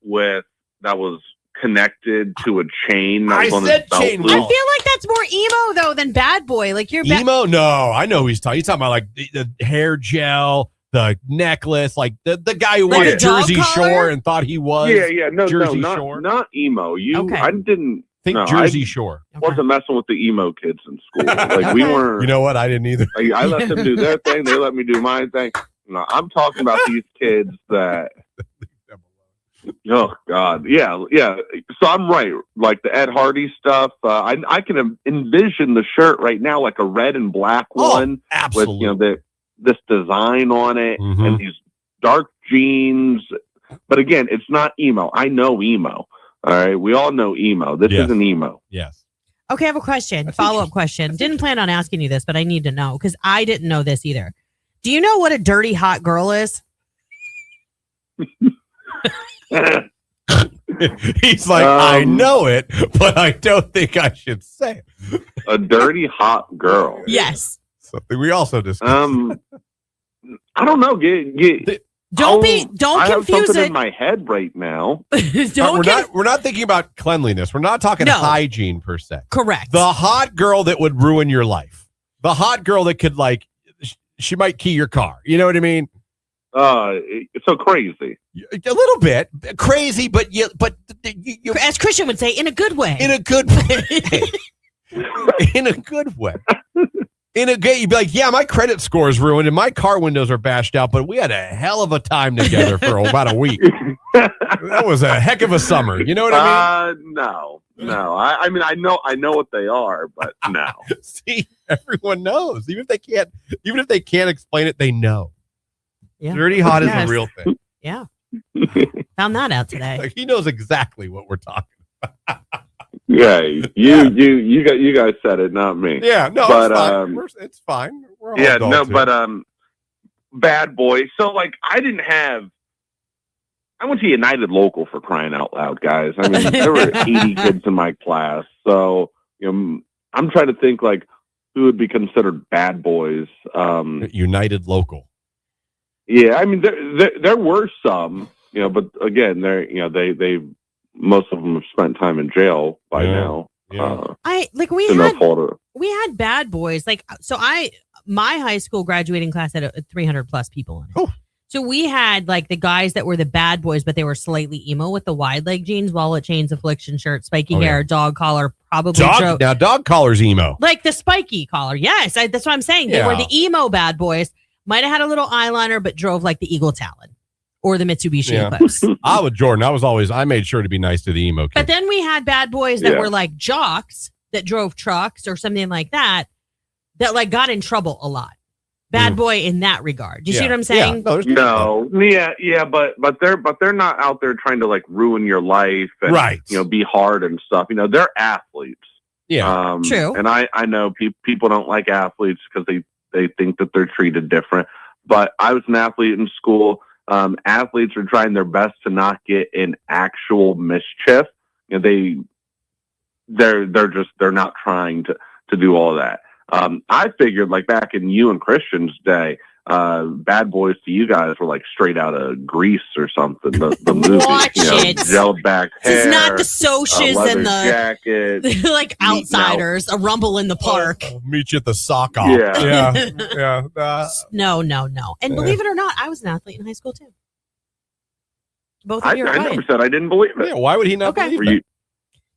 that was connected to a chain. That was on his belt chain. loop. I feel like that's more emo though than bad boy. Like you're emo. No, I know who he's talking. He's talking about like the hair gel, the necklace, like the guy who Like went a to Jersey dog collar? Shore and thought he was. Jersey Shore. Not emo. I didn't think Jersey Shore. Wasn't messing with the emo kids in school. Like we weren't. You know what? I didn't either. I let them do their thing. They let me do my thing. No, I'm talking about these kids that. Oh God, yeah. So I'm right. Like the Ed Hardy stuff. I can envision the shirt right now, like a red and black one, absolutely. With this design on it and these dark jeans. But again, it's not emo. I know emo. All right, we all know emo. This isn't emo. Yes. Okay, I have a question. Follow-up question. Didn't plan on asking you this, but I need to know because I didn't know this either. Do you know what a dirty hot girl is? He's like, I know it, but I don't think I should say it. A dirty hot girl. Yes. Something we also discussed. I don't know. Don't I have confuse something it in my head right now. We're not thinking about cleanliness. We're not talking hygiene per se. Correct. The hot girl that would ruin your life. The hot girl that could she might key your car. You know what I mean? It's so crazy. A little bit crazy, but you As Christian would say, in a good way. in a good way. In a good way. You'd be like, yeah, my credit score is ruined and my car windows are bashed out, but we had a hell of a time together for about a week. That was a heck of a summer. You know what I mean? No. I mean, I know what they are, but no. See, everyone knows. Even if they can't explain it, they know. Yeah. Dirty hot is a real thing. Yeah. Found that out today. Like, he knows exactly what we're talking about. Yeah, you guys said it, not me. Yeah, no, but it's fine. We're all yeah, adults no, here. but bad boy. So like, I went to United Local, for crying out loud, guys. I mean, there were 80 kids in my class, so I'm trying to think like who would be considered bad boys. United Local. Yeah, I mean, there were some, but again, they most of them have spent time in jail by now. Yeah. We had bad boys. Like, so my high school graduating class had 300 plus people in it. Oh. So we had like the guys that were the bad boys, but they were slightly emo with the wide leg jeans, wallet chains, affliction shirt, spiky hair, dog collar, probably now dog collar's emo. like the spiky collar. Yes, that's what I'm saying. They were the emo bad boys. Might have had a little eyeliner, but drove like the Eagle Talon or the Mitsubishi Eclipse. I with Jordan, I made sure to be nice to the emo kids. But then we had bad boys that were like jocks that drove trucks or something like that like got in trouble a lot. Bad boy in that regard. Do you see what I'm saying? Yeah. But they're not out there trying to like ruin your life and be hard and stuff. They're athletes. Yeah, true. And I know people don't like athletes because they think that they're treated different. But I was an athlete in school. Athletes are trying their best to not get in actual mischief. They're not trying to do all that. I figured like back in you and Christian's day, bad boys to you guys were like straight out of Grease or something. The movie, Watch it. gelled back hair. It's not the Socs and the jacket, like outsiders. A rumble in the park. I'll meet you at the sock off. Yeah. No. And believe it or not, I was an athlete in high school too. Both of you are I right. never said I didn't believe it. Yeah, why would he not believe it?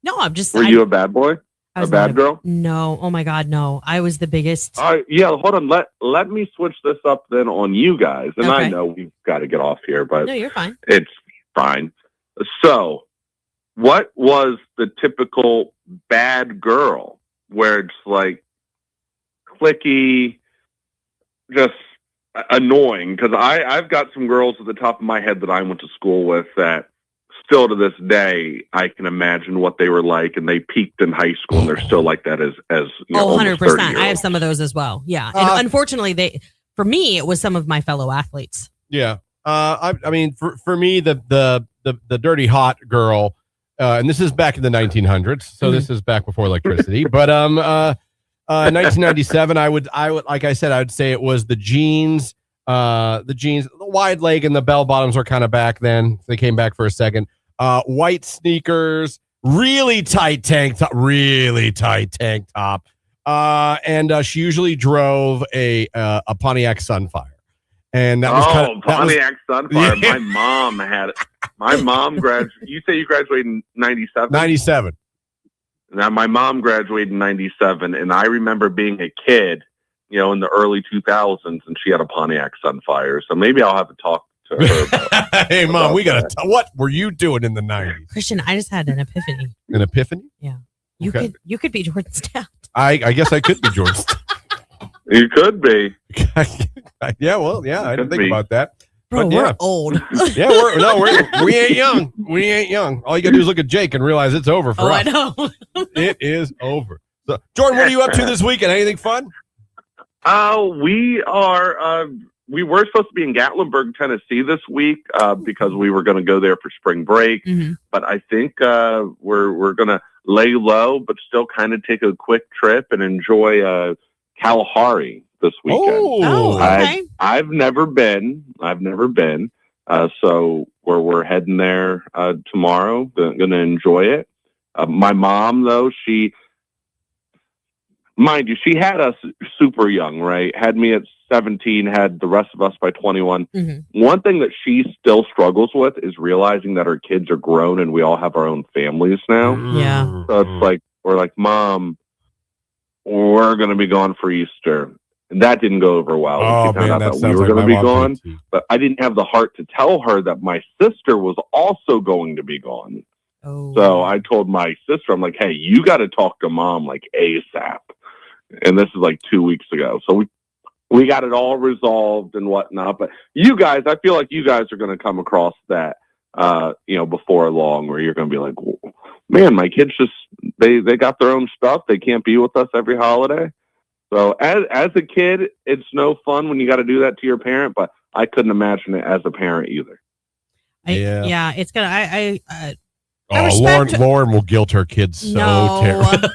No, I'm just. Were you a bad boy? A bad girl? No. Oh my God, no. I was the biggest. Hold on. Let me switch this up then on you guys. And I know we've got to get off here, but no, you're fine. It's fine. So, what was the typical bad girl where it's like cliquey, just annoying? Because I've got some girls at the top of my head that I went to school with that still to this day, I can imagine what they were like, and they peaked in high school, and they're still like that as 100%. I have some of those as well. Yeah, and unfortunately, for me, it was some of my fellow athletes. Yeah, I mean, for me, the dirty hot girl, and this is back in the 1900s, so this is back before electricity. But 1997, I would like I said, I would say it was the jeans. The wide leg and the bell bottoms were kind of back then. They came back for a second. White sneakers, really tight tank top. And she usually drove a Pontiac Sunfire. And that was Pontiac Sunfire. Yeah. My mom had it. My mom graduated. You say you graduated in 97? 97. Now, my mom graduated in 97, and I remember being a kid, in the early 2000s, and she had a Pontiac Sunfire. So maybe I'll have to talk to her about Hey, Mom, we got to what were you doing in the 90s? Christian, I just had an epiphany. An epiphany? Yeah. You could be Jordan Stout. I guess I could be Jordan Stout. You could be. Yeah, well, yeah, I didn't think about that. Bro, but, we're old. Yeah, we ain't young. We ain't young. All you gotta do is look at Jake and realize it's over for us. I know. It is over. So, Jordan, what are you up to this weekend? Anything fun? We were supposed to be in Gatlinburg, Tennessee this week because we were going to go there for spring break. Mm-hmm. But I think we're going to lay low, but still kind of take a quick trip and enjoy Kalahari this weekend. Oh, okay. I've never been. So we're heading there tomorrow. Going to enjoy it. My mom, though, mind you, she had us super young, right? Had me at 17, had the rest of us by 21. One thing that she still struggles with is realizing that her kids are grown and we all have our own families now. Yeah. So it's like, we're like, Mom, we're going to be gone for Easter. And that didn't go over well. Oh, She found man, out that that we sounds were like going my to be mom gone, too. but I didn't have the heart to tell her that my sister was also going to be gone. Oh. So I told my sister, I'm like, hey, you got to talk to Mom like ASAP. And this is like 2 weeks ago. So we got it all resolved and whatnot. But you guys, I feel like you guys are going to come across that, before long, where you're going to be like, man, my kids just, they got their own stuff. They can't be with us every holiday. So as a kid, it's no fun when you got to do that to your parent, but I couldn't imagine it as a parent either. Yeah, it's gonna. I Oh, respect- Lauren will guilt her kids so No. terribly.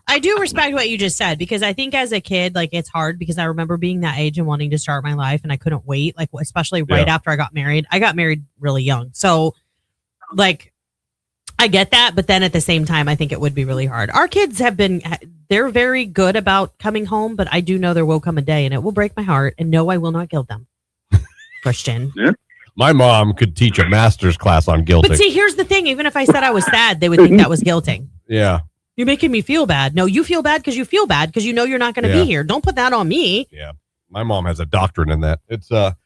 I do respect what you just said, because I think as a kid, like, it's hard, because I remember being that age and wanting to start my life, and I couldn't wait. Like, especially right after I got married. I got married really young, so like, I get that, but then at the same time, I think it would be really hard. Our kids they're very good about coming home, but I do know there will come a day, and it will break my heart. And no, I will not guilt them, Christian. Yeah. My mom could teach a master's class on guilting. But see, here's the thing: even if I said I was sad, they would think that was guilting. Yeah. You're making me feel bad. No, you feel bad because you feel bad because you know you're not going to be here. Don't put that on me. Yeah. My mom has a doctorate in that.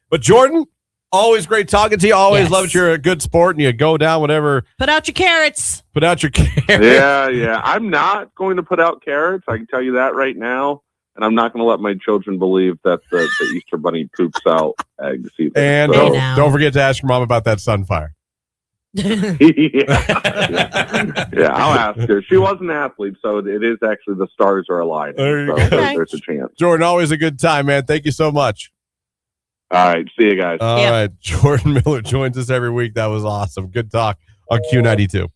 But Jordan, always great talking to you. Always love that you're a good sport and you go down whatever. Put out your carrots. Put out your carrots. Yeah. I'm not going to put out carrots. I can tell you that right now. And I'm not going to let my children believe that the Easter Bunny poops out eggs either. And So- don't forget to ask your mom about that sunfire. yeah, I'll ask her. She was an athlete, so it is actually the stars are aligning. There you So go. there's a chance. Jordan, always a good time, man. Thank you so much. All right. See you guys. All right. Jordan Miller joins us every week. That was awesome. Good talk on Q92.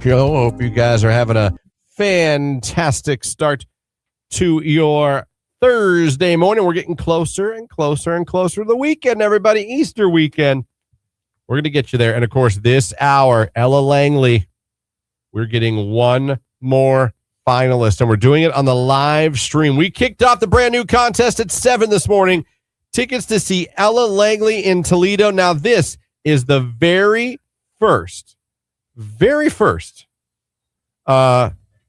show. Hope you guys are having a fantastic start to your Thursday morning. We're getting closer and closer and closer to the weekend, everybody. Easter weekend. We're going to get you there. And, of course, this hour, Ella Langley, we're getting one more finalist, and we're doing it on the live stream. We kicked off the brand new contest at 7 this morning. Tickets to see Ella Langley in Toledo. Now, this is the very first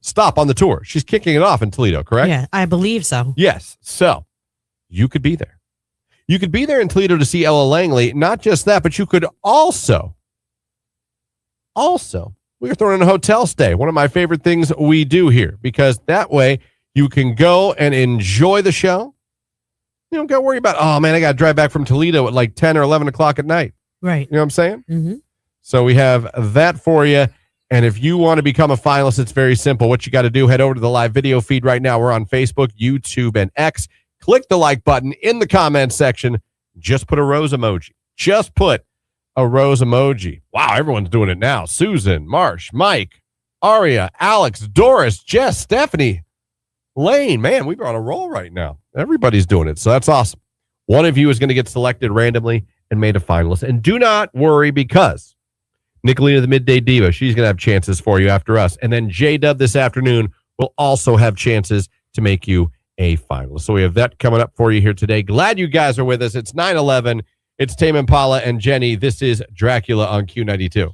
stop on the tour. She's kicking it off in Toledo, correct? Yeah, I believe so. Yes. So you could be there. You could be there in Toledo to see Ella Langley. Not just that, but you could also, we're throwing in a hotel stay. One of my favorite things we do here, because that way you can go and enjoy the show. You don't got to worry about, oh man, I got to drive back from Toledo at like 10 or 11 o'clock at night. Right. You know what I'm saying? Mm-hmm. So we have that for you. And if you want to become a finalist, it's very simple. What you got to do, head over to the live video feed right now. We're on Facebook, YouTube, and X. Click the like button in the comments section. Just put a rose emoji. Just put a rose emoji. Wow, everyone's doing it now. Susan, Marsh, Mike, Aria, Alex, Doris, Jess, Stephanie, Lane. Man, we're on a roll right now. Everybody's doing it, so that's awesome. One of you is going to get selected randomly and made a finalist. And do not worry, because Nicolina, the Midday Diva, she's going to have chances for you after us. And then J-Dub this afternoon will also have chances to make you a finalist. So we have that coming up for you here today. Glad you guys are with us. It's 9/11. It's Tame Impala and Jenny. This is Dracula on Q92.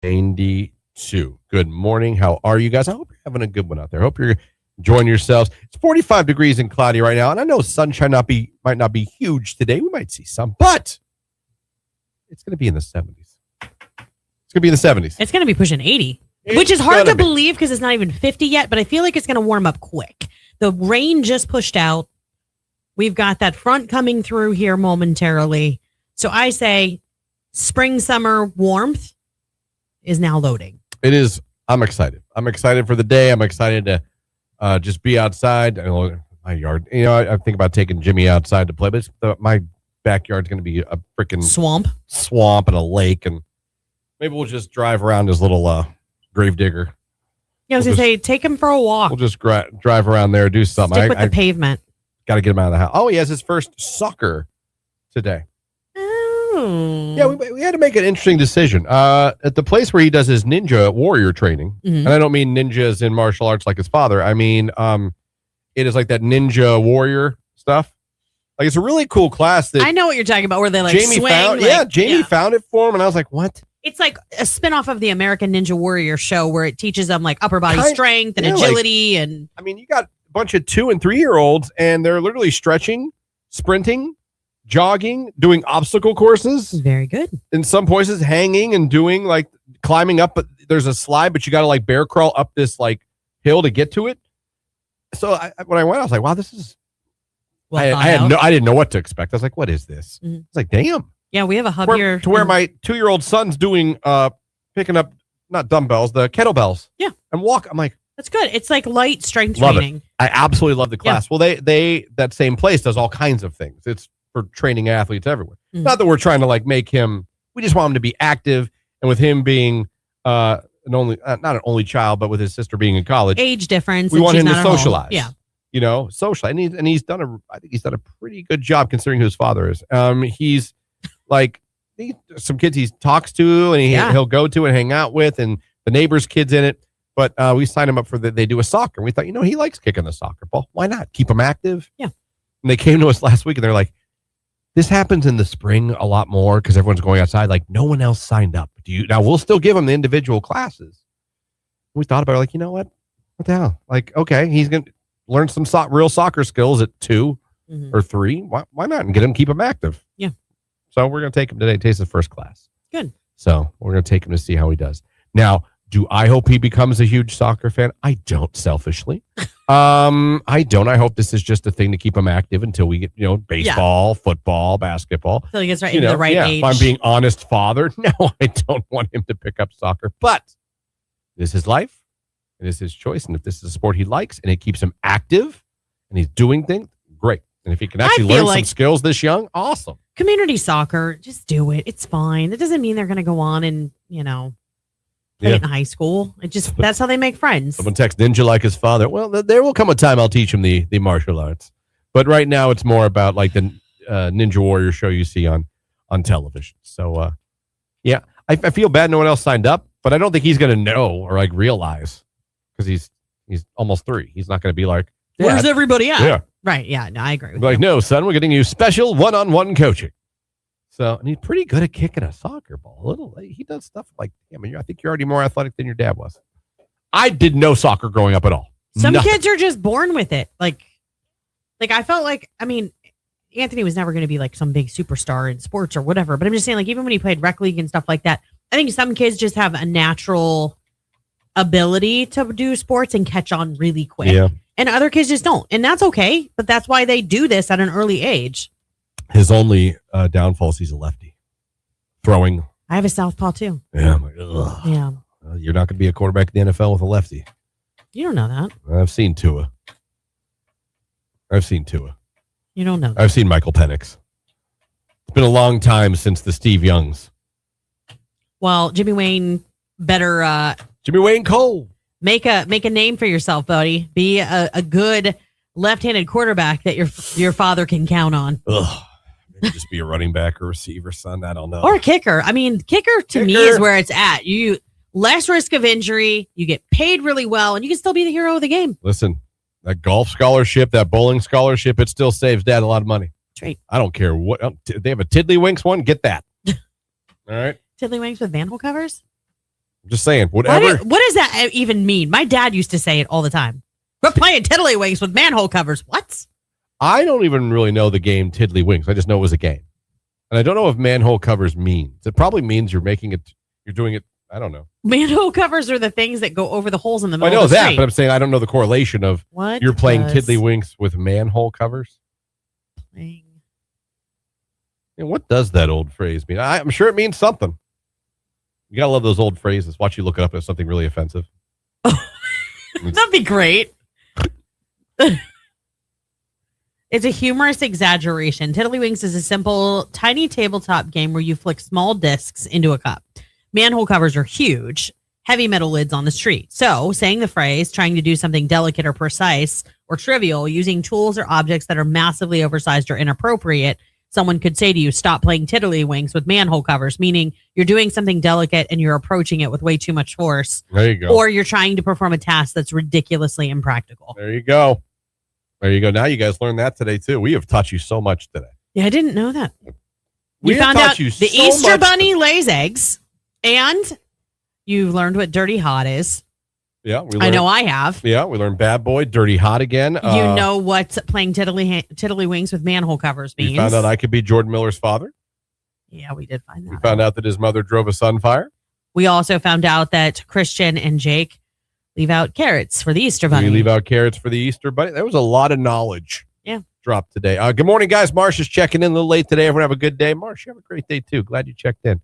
92. Good morning. How are you guys? I hope you're having a good one out there. I hope you're enjoying yourselves. It's 45 degrees and cloudy right now, and I know sunshine might not be huge today. We might see some, but it's going to be in the 70s. It's going to be in the 70s. It's going to be pushing 80, which is hard to believe because it's not even 50 yet, but I feel like it's going to warm up quick. The rain just pushed out. We've got that front coming through here momentarily. So I say spring, summer warmth is now loading. It is. I'm excited. I'm excited for the day. I'm excited to just be outside. I know my yard. I think about taking Jimmy outside to play, but my backyard's going to be a freaking swamp and a lake, and maybe we'll just drive around his little grave digger. Yeah, I was going to say, take him for a walk. We'll just drive around there, do something. Stick with the pavement. Got to get him out of the house. Oh, he has his first soccer today. Oh. Yeah, we had to make an interesting decision. At the place where he does his ninja warrior training, and I don't mean ninjas in martial arts like his father. I mean, it is like that ninja warrior stuff. Like, it's a really cool class that I know what you're talking about, where they like Jamie swing. found. Jamie found it for him, and I was like, what? It's like a spinoff of the American Ninja Warrior show where it teaches them like upper body strength and agility. And I mean, you got a bunch of 2 and 3 year olds, and they're literally stretching, sprinting, jogging, doing obstacle courses. Very good. In some places, hanging and doing like climbing up, but there's a slide, but you got to like bear crawl up this like hill to get to it. So when I went, I was like, wow, this is. I didn't know what to expect. I was like, what is this? It's like, damn. Yeah, we have a hub here. To where my 2-year-old son's doing, picking up, not dumbbells, the kettlebells. Yeah. And walk. I'm like, that's good. It's like light strength love training. It. I absolutely love the class. Yeah. Well, they that same place does all kinds of things. It's for training athletes everywhere. Not that we're trying to like make him, we just want him to be active. And with him being not an only child, but with his sister being in college. Age difference. We want him to socialize. Yeah. Socialize. And he's done I think he's done a pretty good job considering who his father is. He's like some kids he talks to and he'll go to and hang out with, and the neighbor's kids in it. But we signed him up for they do a soccer. We thought, he likes kicking the soccer ball. Why not? Keep him active. Yeah. And they came to us last week and they're like, this happens in the spring a lot more because everyone's going outside. Like, no one else signed up. Now we'll still give them the individual classes. We thought about it, like, you know what? What the hell? Like, okay, he's going to learn some real soccer skills at 2 or 3. Why not? And keep him active. Yeah. So we're going to take him today. Taste the first class. Good. So we're going to take him to see how he does. Now, do I hope he becomes a huge soccer fan? I don't, selfishly. I don't. I hope this is just a thing to keep him active until we get, baseball, football, basketball. So he gets in the right age. If I'm being honest father, no, I don't want him to pick up soccer. But this is his life. It is his choice. And if this is a sport he likes and it keeps him active and he's doing things, great. And if he can actually learn some skills this young, awesome. Community soccer, just do it. It's fine. It doesn't mean they're going to go on and, play it in high school. That's how they make friends. Someone text ninja like his father. Well, there will come a time I'll teach him the martial arts. But right now it's more about like the Ninja Warrior show you see on television. So, I feel bad no one else signed up, but I don't think he's going to know or like realize because he's almost 3. He's not going to be like, where's everybody at? Yeah. Right. Yeah. No, I agree with you. Like, no, son, we're getting you special one-on-one coaching. So, and he's pretty good at kicking a soccer ball. He does stuff like, I think you're already more athletic than your dad was. I didn't know soccer growing up at all. Some kids are just born with it. Like I felt like, Anthony was never going to be like some big superstar in sports or whatever. But I'm just saying, like, even when he played rec league and stuff like that, I think some kids just have a natural ability to do sports and catch on really quick. Yeah. And other kids just don't. And that's okay. But that's why they do this at an early age. His only downfall is he's a lefty. Throwing. I have a southpaw too. Yeah. I'm like, ugh. Yeah. You're not going to be a quarterback in the NFL with a lefty. You don't know that. I've seen Tua. You don't know that. I've seen Michael Penix. It's been a long time since the Steve Youngs. Well, Jimmy Wayne better Jimmy Wayne Cole. Make a name for yourself, buddy. Be a good left-handed quarterback that your father can count on. Ugh. Maybe just be a running back or receiver, son. I don't know. Or a kicker. Kicker to me is where it's at. You less risk of injury. You get paid really well, and you can still be the hero of the game. Listen, that golf scholarship, that bowling scholarship, it still saves dad a lot of money. That's right. I don't care what. They have a Tiddlywinks one. Get that. All right. Tiddlywinks with manhole covers? I'm just saying, whatever. What does that even mean? My dad used to say it all the time. We're playing tiddlywinks with manhole covers. What? I don't even really know the game Tiddlywinks. I just know it was a game. And I don't know if manhole covers means. It probably means you're doing it. I don't know. Manhole covers are the things that go over the holes in the middle I know of the that, street. but I'm saying I don't know the correlation of What you're playing does Tiddlywinks with manhole covers. playing- And what does that old phrase mean? I'm sure it means something. You gotta love those old phrases. Watch you look it up as something really offensive. That'd be great. It's a humorous exaggeration. Tiddlywinks is a simple, tiny tabletop game where you flick small discs into a cup. Manhole covers are huge, heavy metal lids on the street. So, saying the phrase, trying to do something delicate or precise or trivial, using tools or objects that are massively oversized or inappropriate, someone could say to you, stop playing tiddlywinks with manhole covers, meaning you're doing something delicate and you're approaching it with way too much force. There you go. Or you're trying to perform a task that's ridiculously impractical. There you go. There you go. Now you guys learned that today too. We have taught you so much today. Yeah, I didn't know that. We You have found taught out you the so Easter much. Bunny lays eggs, and you learned what dirty hot is. Yeah, we learned. I know I have. Yeah, we learned bad boy, dirty hot again. You know what playing tiddlywinks with manhole covers means. We found out I could be Jordan Miller's father. Yeah, we did find that. We found out that his mother drove a Sunfire. We also found out that Christian and Jake leave out carrots for the Easter Bunny. We leave out carrots for the Easter Bunny. There was a lot of knowledge. Yeah. Dropped today. Good morning, guys. Marsh is checking in a little late today. Everyone have a good day. Marsh, you have a great day too. Glad you checked in.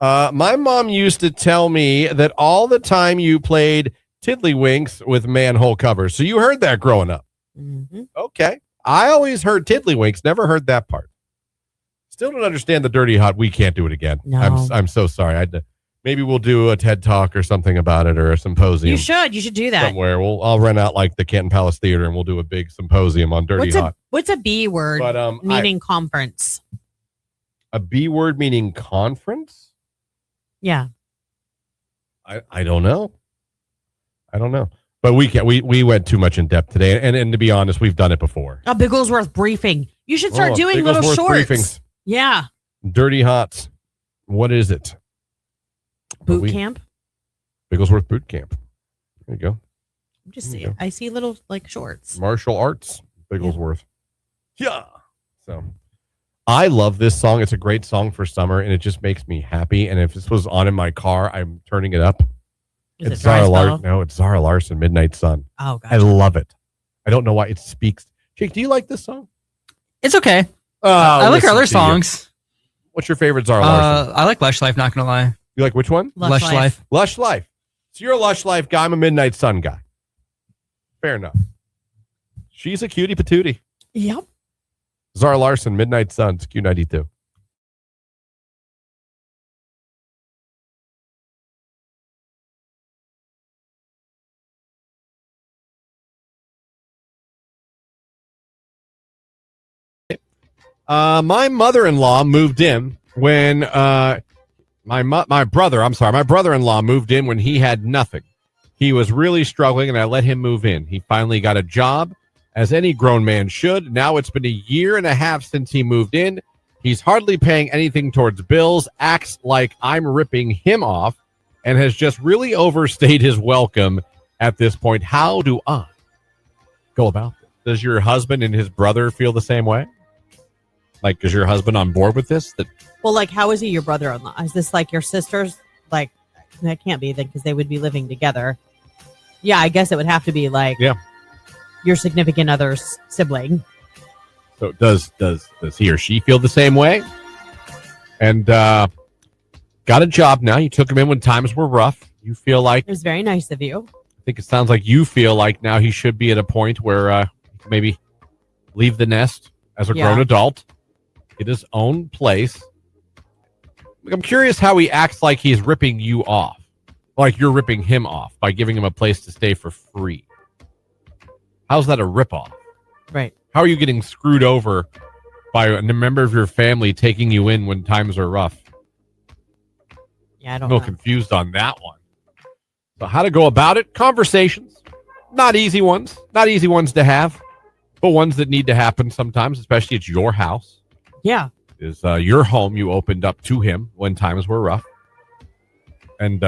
My mom used to tell me that all the time you played tiddlywinks with manhole covers. So you heard that growing up. Mhm. Okay. I always heard tiddlywinks, never heard that part. Still don't understand the dirty hot. We can't do it again. No. I'm so sorry. Maybe we'll do a TED Talk or something about it, or a symposium. You should do that. Somewhere. I'll rent out like the Canton Palace Theater and we'll do a big symposium on dirty hot. What's a B word But meaning conference? a B word meaning conference? Yeah. I don't know. But we went too much in depth today, and to be honest, we've done it before. A Bigglesworth briefing. You should start doing little Bigglesworth shorts. briefings. Yeah. Dirty hots. What is it? Boot camp. Bigglesworth boot camp. There you go. I'm just There you saying. go. I see little like shorts. Martial arts. Bigglesworth. Yeah. So I love this song. It's a great song for summer, and it just makes me happy. And if this was on in my car, I'm turning it up. Is It's it Dry Zara Spell? Larson. No, it's Zara Larson, Midnight Sun. Oh, God. I love it. I don't know why it speaks. Jake, do you like this song? It's okay. Oh, I like her listen other to you. songs. What's your favorite Zara Larson? I like Lush Life, not gonna lie. You like which one? Lush Life. Lush Life. So you're a Lush Life guy. I'm a Midnight Sun guy. Fair enough. She's a cutie patootie. Yep. Zara Larson, Midnight Suns, Q92. My mother-in-law moved in when my brother-in-law moved in when he had nothing. He was really struggling, and I let him move in. He finally got a job, as any grown man should. Now it's been a year and a half since he moved in. He's hardly paying anything towards bills, acts like I'm ripping him off, and has just really overstayed his welcome at this point. How do I go about this? Does your husband and his brother feel the same way? Like, is your husband on board with this? Well, like, how is he your brother-in-law? Is this like your sister's? Like, that can't be then because they would be living together. Yeah, I guess it would have to be like your significant other's sibling. So does he or she feel the same way? And got a job now. You took him in when times were rough. You feel like, It was very nice of you. I think it sounds like you feel like now he should be at a point where maybe leave the nest as a grown adult, get his own place. I'm curious how he acts like he's ripping you off, like you're ripping him off by giving him a place to stay for free. How's that a ripoff? Right. How are you getting screwed over by a member of your family taking you in when times are rough? Yeah, I I'm don't a little know. confused on that one. So how to go about it? Conversations. Not easy ones to have, but ones that need to happen sometimes, especially it's your house. Yeah. Is your home you opened up to him when times were rough. And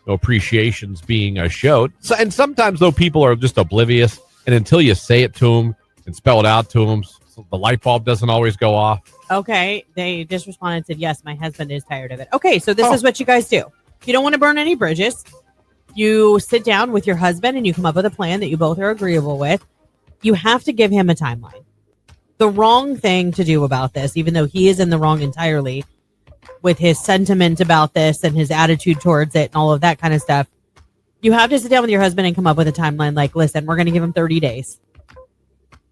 no appreciation's being showed. So, and sometimes, though, people are just oblivious. And until you say it to them and spell it out to them, the light bulb doesn't always go off. Okay. They just responded and said, yes, my husband is tired of it. Okay. So this is what you guys do. You don't want to burn any bridges. You sit down with your husband and you come up with a plan that you both are agreeable with. You have to give him a timeline. The wrong thing to do about this, even though he is in the wrong entirely with his sentiment about this and his attitude towards it and all of that kind of stuff, you have to sit down with your husband and come up with a timeline like, listen, we're going to give him 30 days.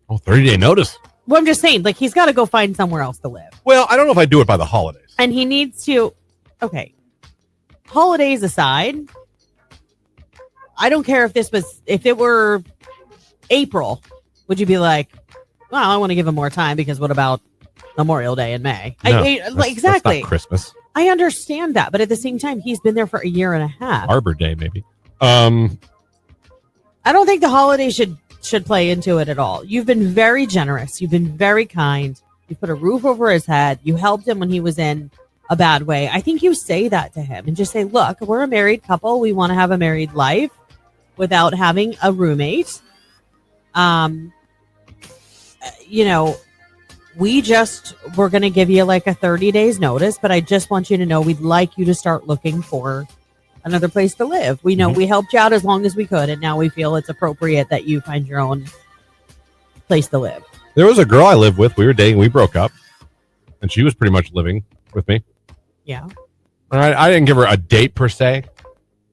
Oh, 30-day notice. Well, I'm just saying, like, he's got to go find somewhere else to live. Well, I don't know if I do it by the holidays. And he needs to, okay, holidays aside, I don't care if it were April, would you be like, well, I want to give him more time because what about Memorial Day in May? No, exactly. That's not Christmas. I understand that. But at the same time, he's been there for a year and a half. Arbor Day, maybe. I don't think the holiday should play into it at all. You've been very generous. You've been very kind. You put a roof over his head. You helped him when he was in a bad way. I think you say that to him and just say, look, we're a married couple. We want to have a married life without having a roommate. We're going to give you like a 30 days notice, but I just want you to know we'd like you to start looking for another place to live. We know we helped you out as long as we could, and now we feel it's appropriate that you find your own place to live. There was a girl I lived with. We were dating. We broke up, and she was pretty much living with me. Yeah. All right. I didn't give her a date per se,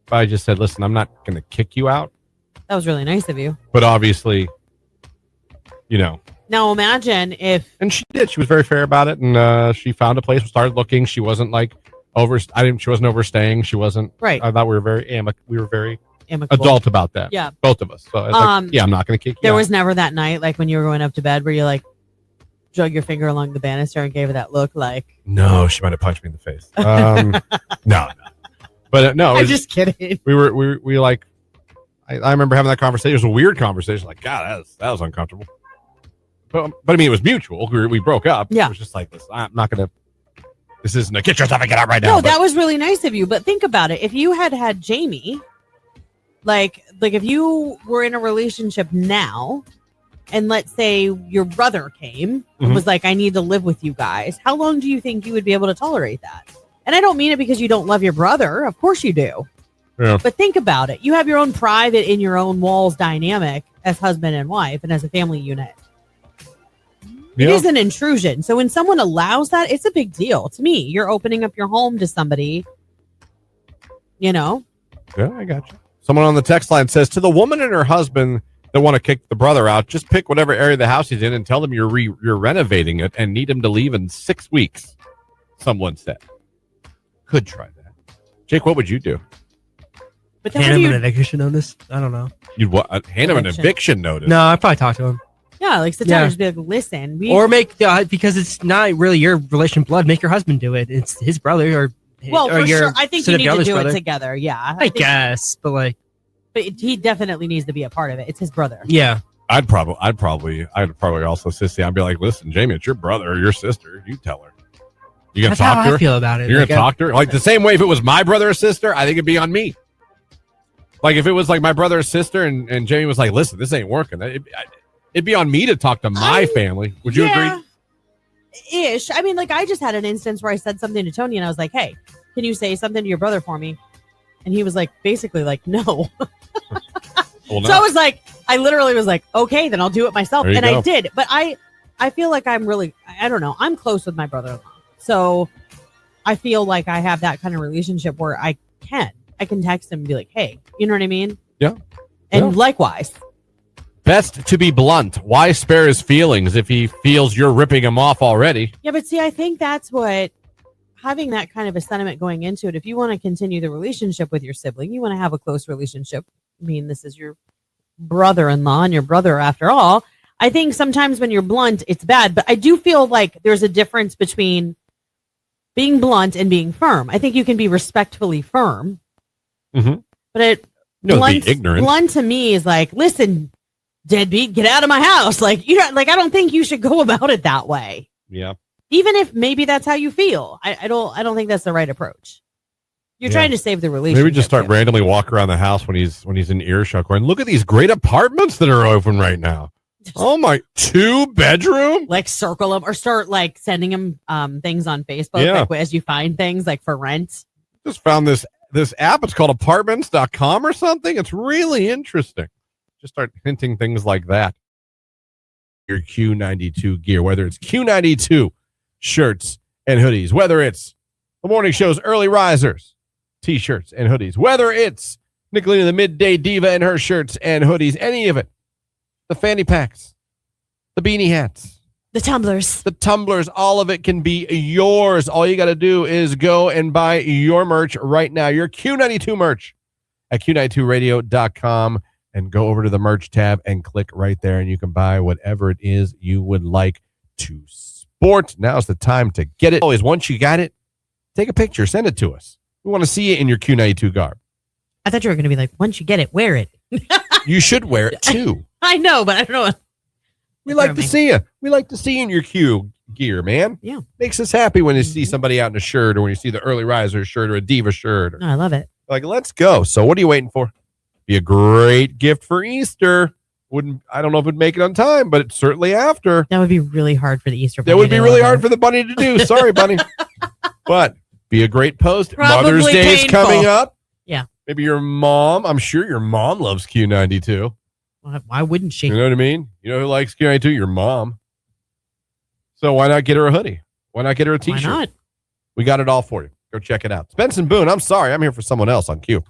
but I just said, listen, I'm not going to kick you out. That was really nice of you. But obviously, Now imagine if... And she did. She was very fair about it, and she found a place, started looking. She wasn't like she wasn't overstaying. She wasn't. Right. I thought we were very amicable. adult about that. Yeah. Both of us. So I was like, I'm not going to kick you There out. was never that night, like when you were going up to bed, where you like drug your finger along the banister and gave her that look like... No, she might have punched me in the face. No. But no, I'm just kidding. We like, I remember having that conversation. It was a weird conversation. Like, God, that was uncomfortable. But I mean, it was mutual. We broke up. Yeah. It was just like this. I'm not going to, this isn't a get yourself and get out right now. No, that was really nice of you. But think about it. If you had Jamie, like if you were in a relationship now, and let's say your brother came and was like, I need to live with you guys. How long do you think you would be able to tolerate that? And I don't mean it because you don't love your brother. Of course you do. Yeah. But think about it. You have your own private in your own walls dynamic as husband and wife and as a family unit. It is an intrusion. So when someone allows that, it's a big deal. To me, you're opening up your home to somebody, Yeah, I got you. Someone on the text line says, to the woman and her husband that want to kick the brother out, just pick whatever area of the house he's in and tell them you're renovating it and need him to leave in 6 weeks, someone said. Could try that. Jake, what would you do? But then Hand him an eviction notice? I don't know. You'd hand him an eviction notice? No, I'd probably talk to him. Yeah, like sit down and just be like, listen. Or make, because it's not really your relation blood, make your husband do it. It's his brother for sure. I think you need to do it together. Yeah. I guess, but he definitely needs to be a part of it. It's his brother. Yeah. I'd probably also sissy. I'd be like, listen, Jamie, it's your brother or your sister. You tell her. You gonna That's talk how to her? I feel about it. You're gonna talk to her like the same way. If it was my brother or sister, I think it'd be on me. Like if it was like my brother or sister, and Jamie was like, listen, this ain't working. It'd be on me to talk to my family. Would you agree? Ish. I mean, like I just had an instance where I said something to Tony, and I was like, hey, can you say something to your brother for me? And he was like, basically like, no. Well, no. So I literally was like, okay, then I'll do it myself. And go. I did. But I feel like I'm really, I don't know. I'm close with my brother-in-law. So I feel like I have that kind of relationship where I can text him and be like, hey, you know what I mean? Yeah. And likewise. Best to be blunt. Why spare his feelings if he feels you're ripping him off already? Yeah, but see, I think that's what having that kind of a sentiment going into it. If you want to continue the relationship with your sibling, you want to have a close relationship. I mean, this is your brother-in-law and your brother after all. I think sometimes when you're blunt, it's bad. But I do feel like there's a difference between being blunt and being firm. I think you can be respectfully firm. Mm-hmm. But blunt to me is like, listen, deadbeat, get out of my house. Like, I don't think you should go about it that way. Yeah. Even if maybe that's how you feel. I don't think that's the right approach. You're Yeah. trying to save the relationship. Maybe just start too. randomly walk around the house when he's in earshot going, look at these great apartments that are open right now. Oh my, 2-bedroom? Like circle them or start like sending them things on Facebook Yeah. like as you find things like for rent. Just found this app. It's called apartments.com or something. It's really interesting. Just start hinting things like that. Your Q92 gear, whether it's Q92 shirts and hoodies, whether it's the morning show's early risers, t-shirts and hoodies, whether it's Nicolina the Midday Diva and her shirts and hoodies, any of it. The fanny packs, the beanie hats, The tumblers. the tumblers, all of it can be yours. All you got to do is go and buy your merch right now, your Q92 merch at Q92radio.com, and go over to the merch tab and click right there, and you can buy whatever it is you would like to sport. Now's the time to get it. Always, once you got it, take a picture, send it to us. We want to see it in your Q92 garb. I thought you were going to be like, once you get it, wear it. You should wear it too. I know, but I don't know. We like to see you. We like to see you in your Q gear, man. Yeah. Makes us happy when you see somebody out in a shirt, or when you see the early riser shirt or a diva shirt. Or, No, I love it. like, let's go. So what are you waiting for? Be a great gift for Easter. I don't know if it'd make it on time, but it's certainly after. That would be really hard for the Easter bunny. That would be really hard for the bunny to do. Sorry, bunny. But be a great post. Probably Mother's Day is painful. coming up. Yeah. Maybe your mom. I'm sure your mom loves Q92. Why wouldn't she? You know what I mean? You know who likes Q92? Your mom. So why not get her a hoodie? Why not get her a t-shirt? Why not? We got it all for you. Go check it out. Spence and Boone, I'm sorry. I'm here for someone else on Q.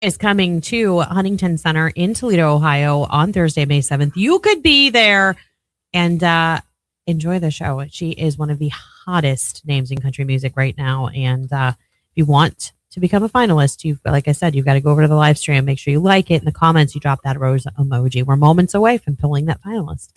is coming to Huntington Center in Toledo, Ohio on Thursday, May 7th. You could be there and enjoy the show. She is one of the hottest names in country music right now. And if you want to become a finalist, like I said, you've got to go over to the live stream. Make sure you like it. In the comments, you drop that rose emoji. We're moments away from pulling that finalist.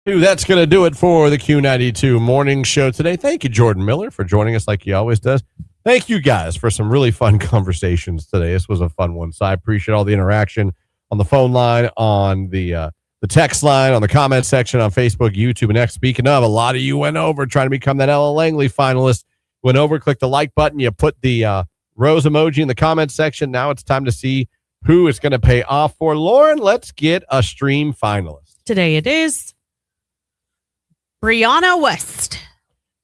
That's going to do it for the Q92 Morning Show today. Thank you, Jordan Miller, for joining us like he always does. Thank you guys for some really fun conversations today. This was a fun one. So I appreciate all the interaction on the phone line, on the text line, on the comment section, on Facebook, YouTube, and X. Speaking of, a lot of you went over trying to become that Ella Langley finalist. Went over, click the like button. You put the rose emoji in the comment section. Now it's time to see who it's going to pay off for. Lauren, let's get a stream finalist. Today it is Brianna West.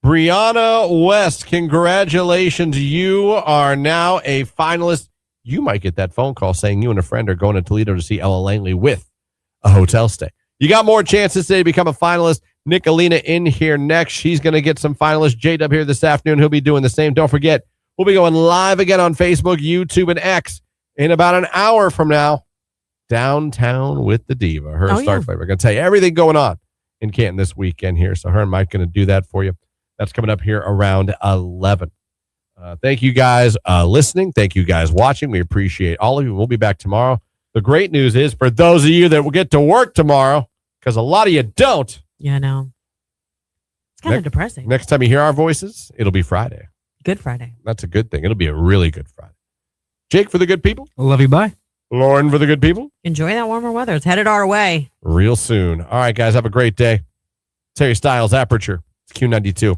Brianna West, congratulations. You are now a finalist. You might get that phone call saying you and a friend are going to Toledo to see Ella Langley with a hotel stay. You got more chances today to become a finalist. Nicolina in here next. She's going to get some finalists. J-Dub here this afternoon. He'll be doing the same. Don't forget, we'll be going live again on Facebook, YouTube, and X in about an hour from now. Downtown with the Diva. Her start fight. We're going to tell you everything going on in Canton this weekend here. So her and Mike going to do that for you. That's coming up here around 11. Thank you guys listening. Thank you guys watching. We appreciate all of you. We'll be back tomorrow. The great news is for those of you that will get to work tomorrow, because a lot of you don't. Yeah, I know. It's kind of depressing. Next time you hear our voices, it'll be Friday. Good Friday. That's a good thing. It'll be a really good Friday. Jake for the good people. Love you. Bye. Lauren for the good people. Enjoy that warmer weather. It's headed our way. Real soon. All right, guys. Have a great day. Terry Styles, Aperture. It's Q92.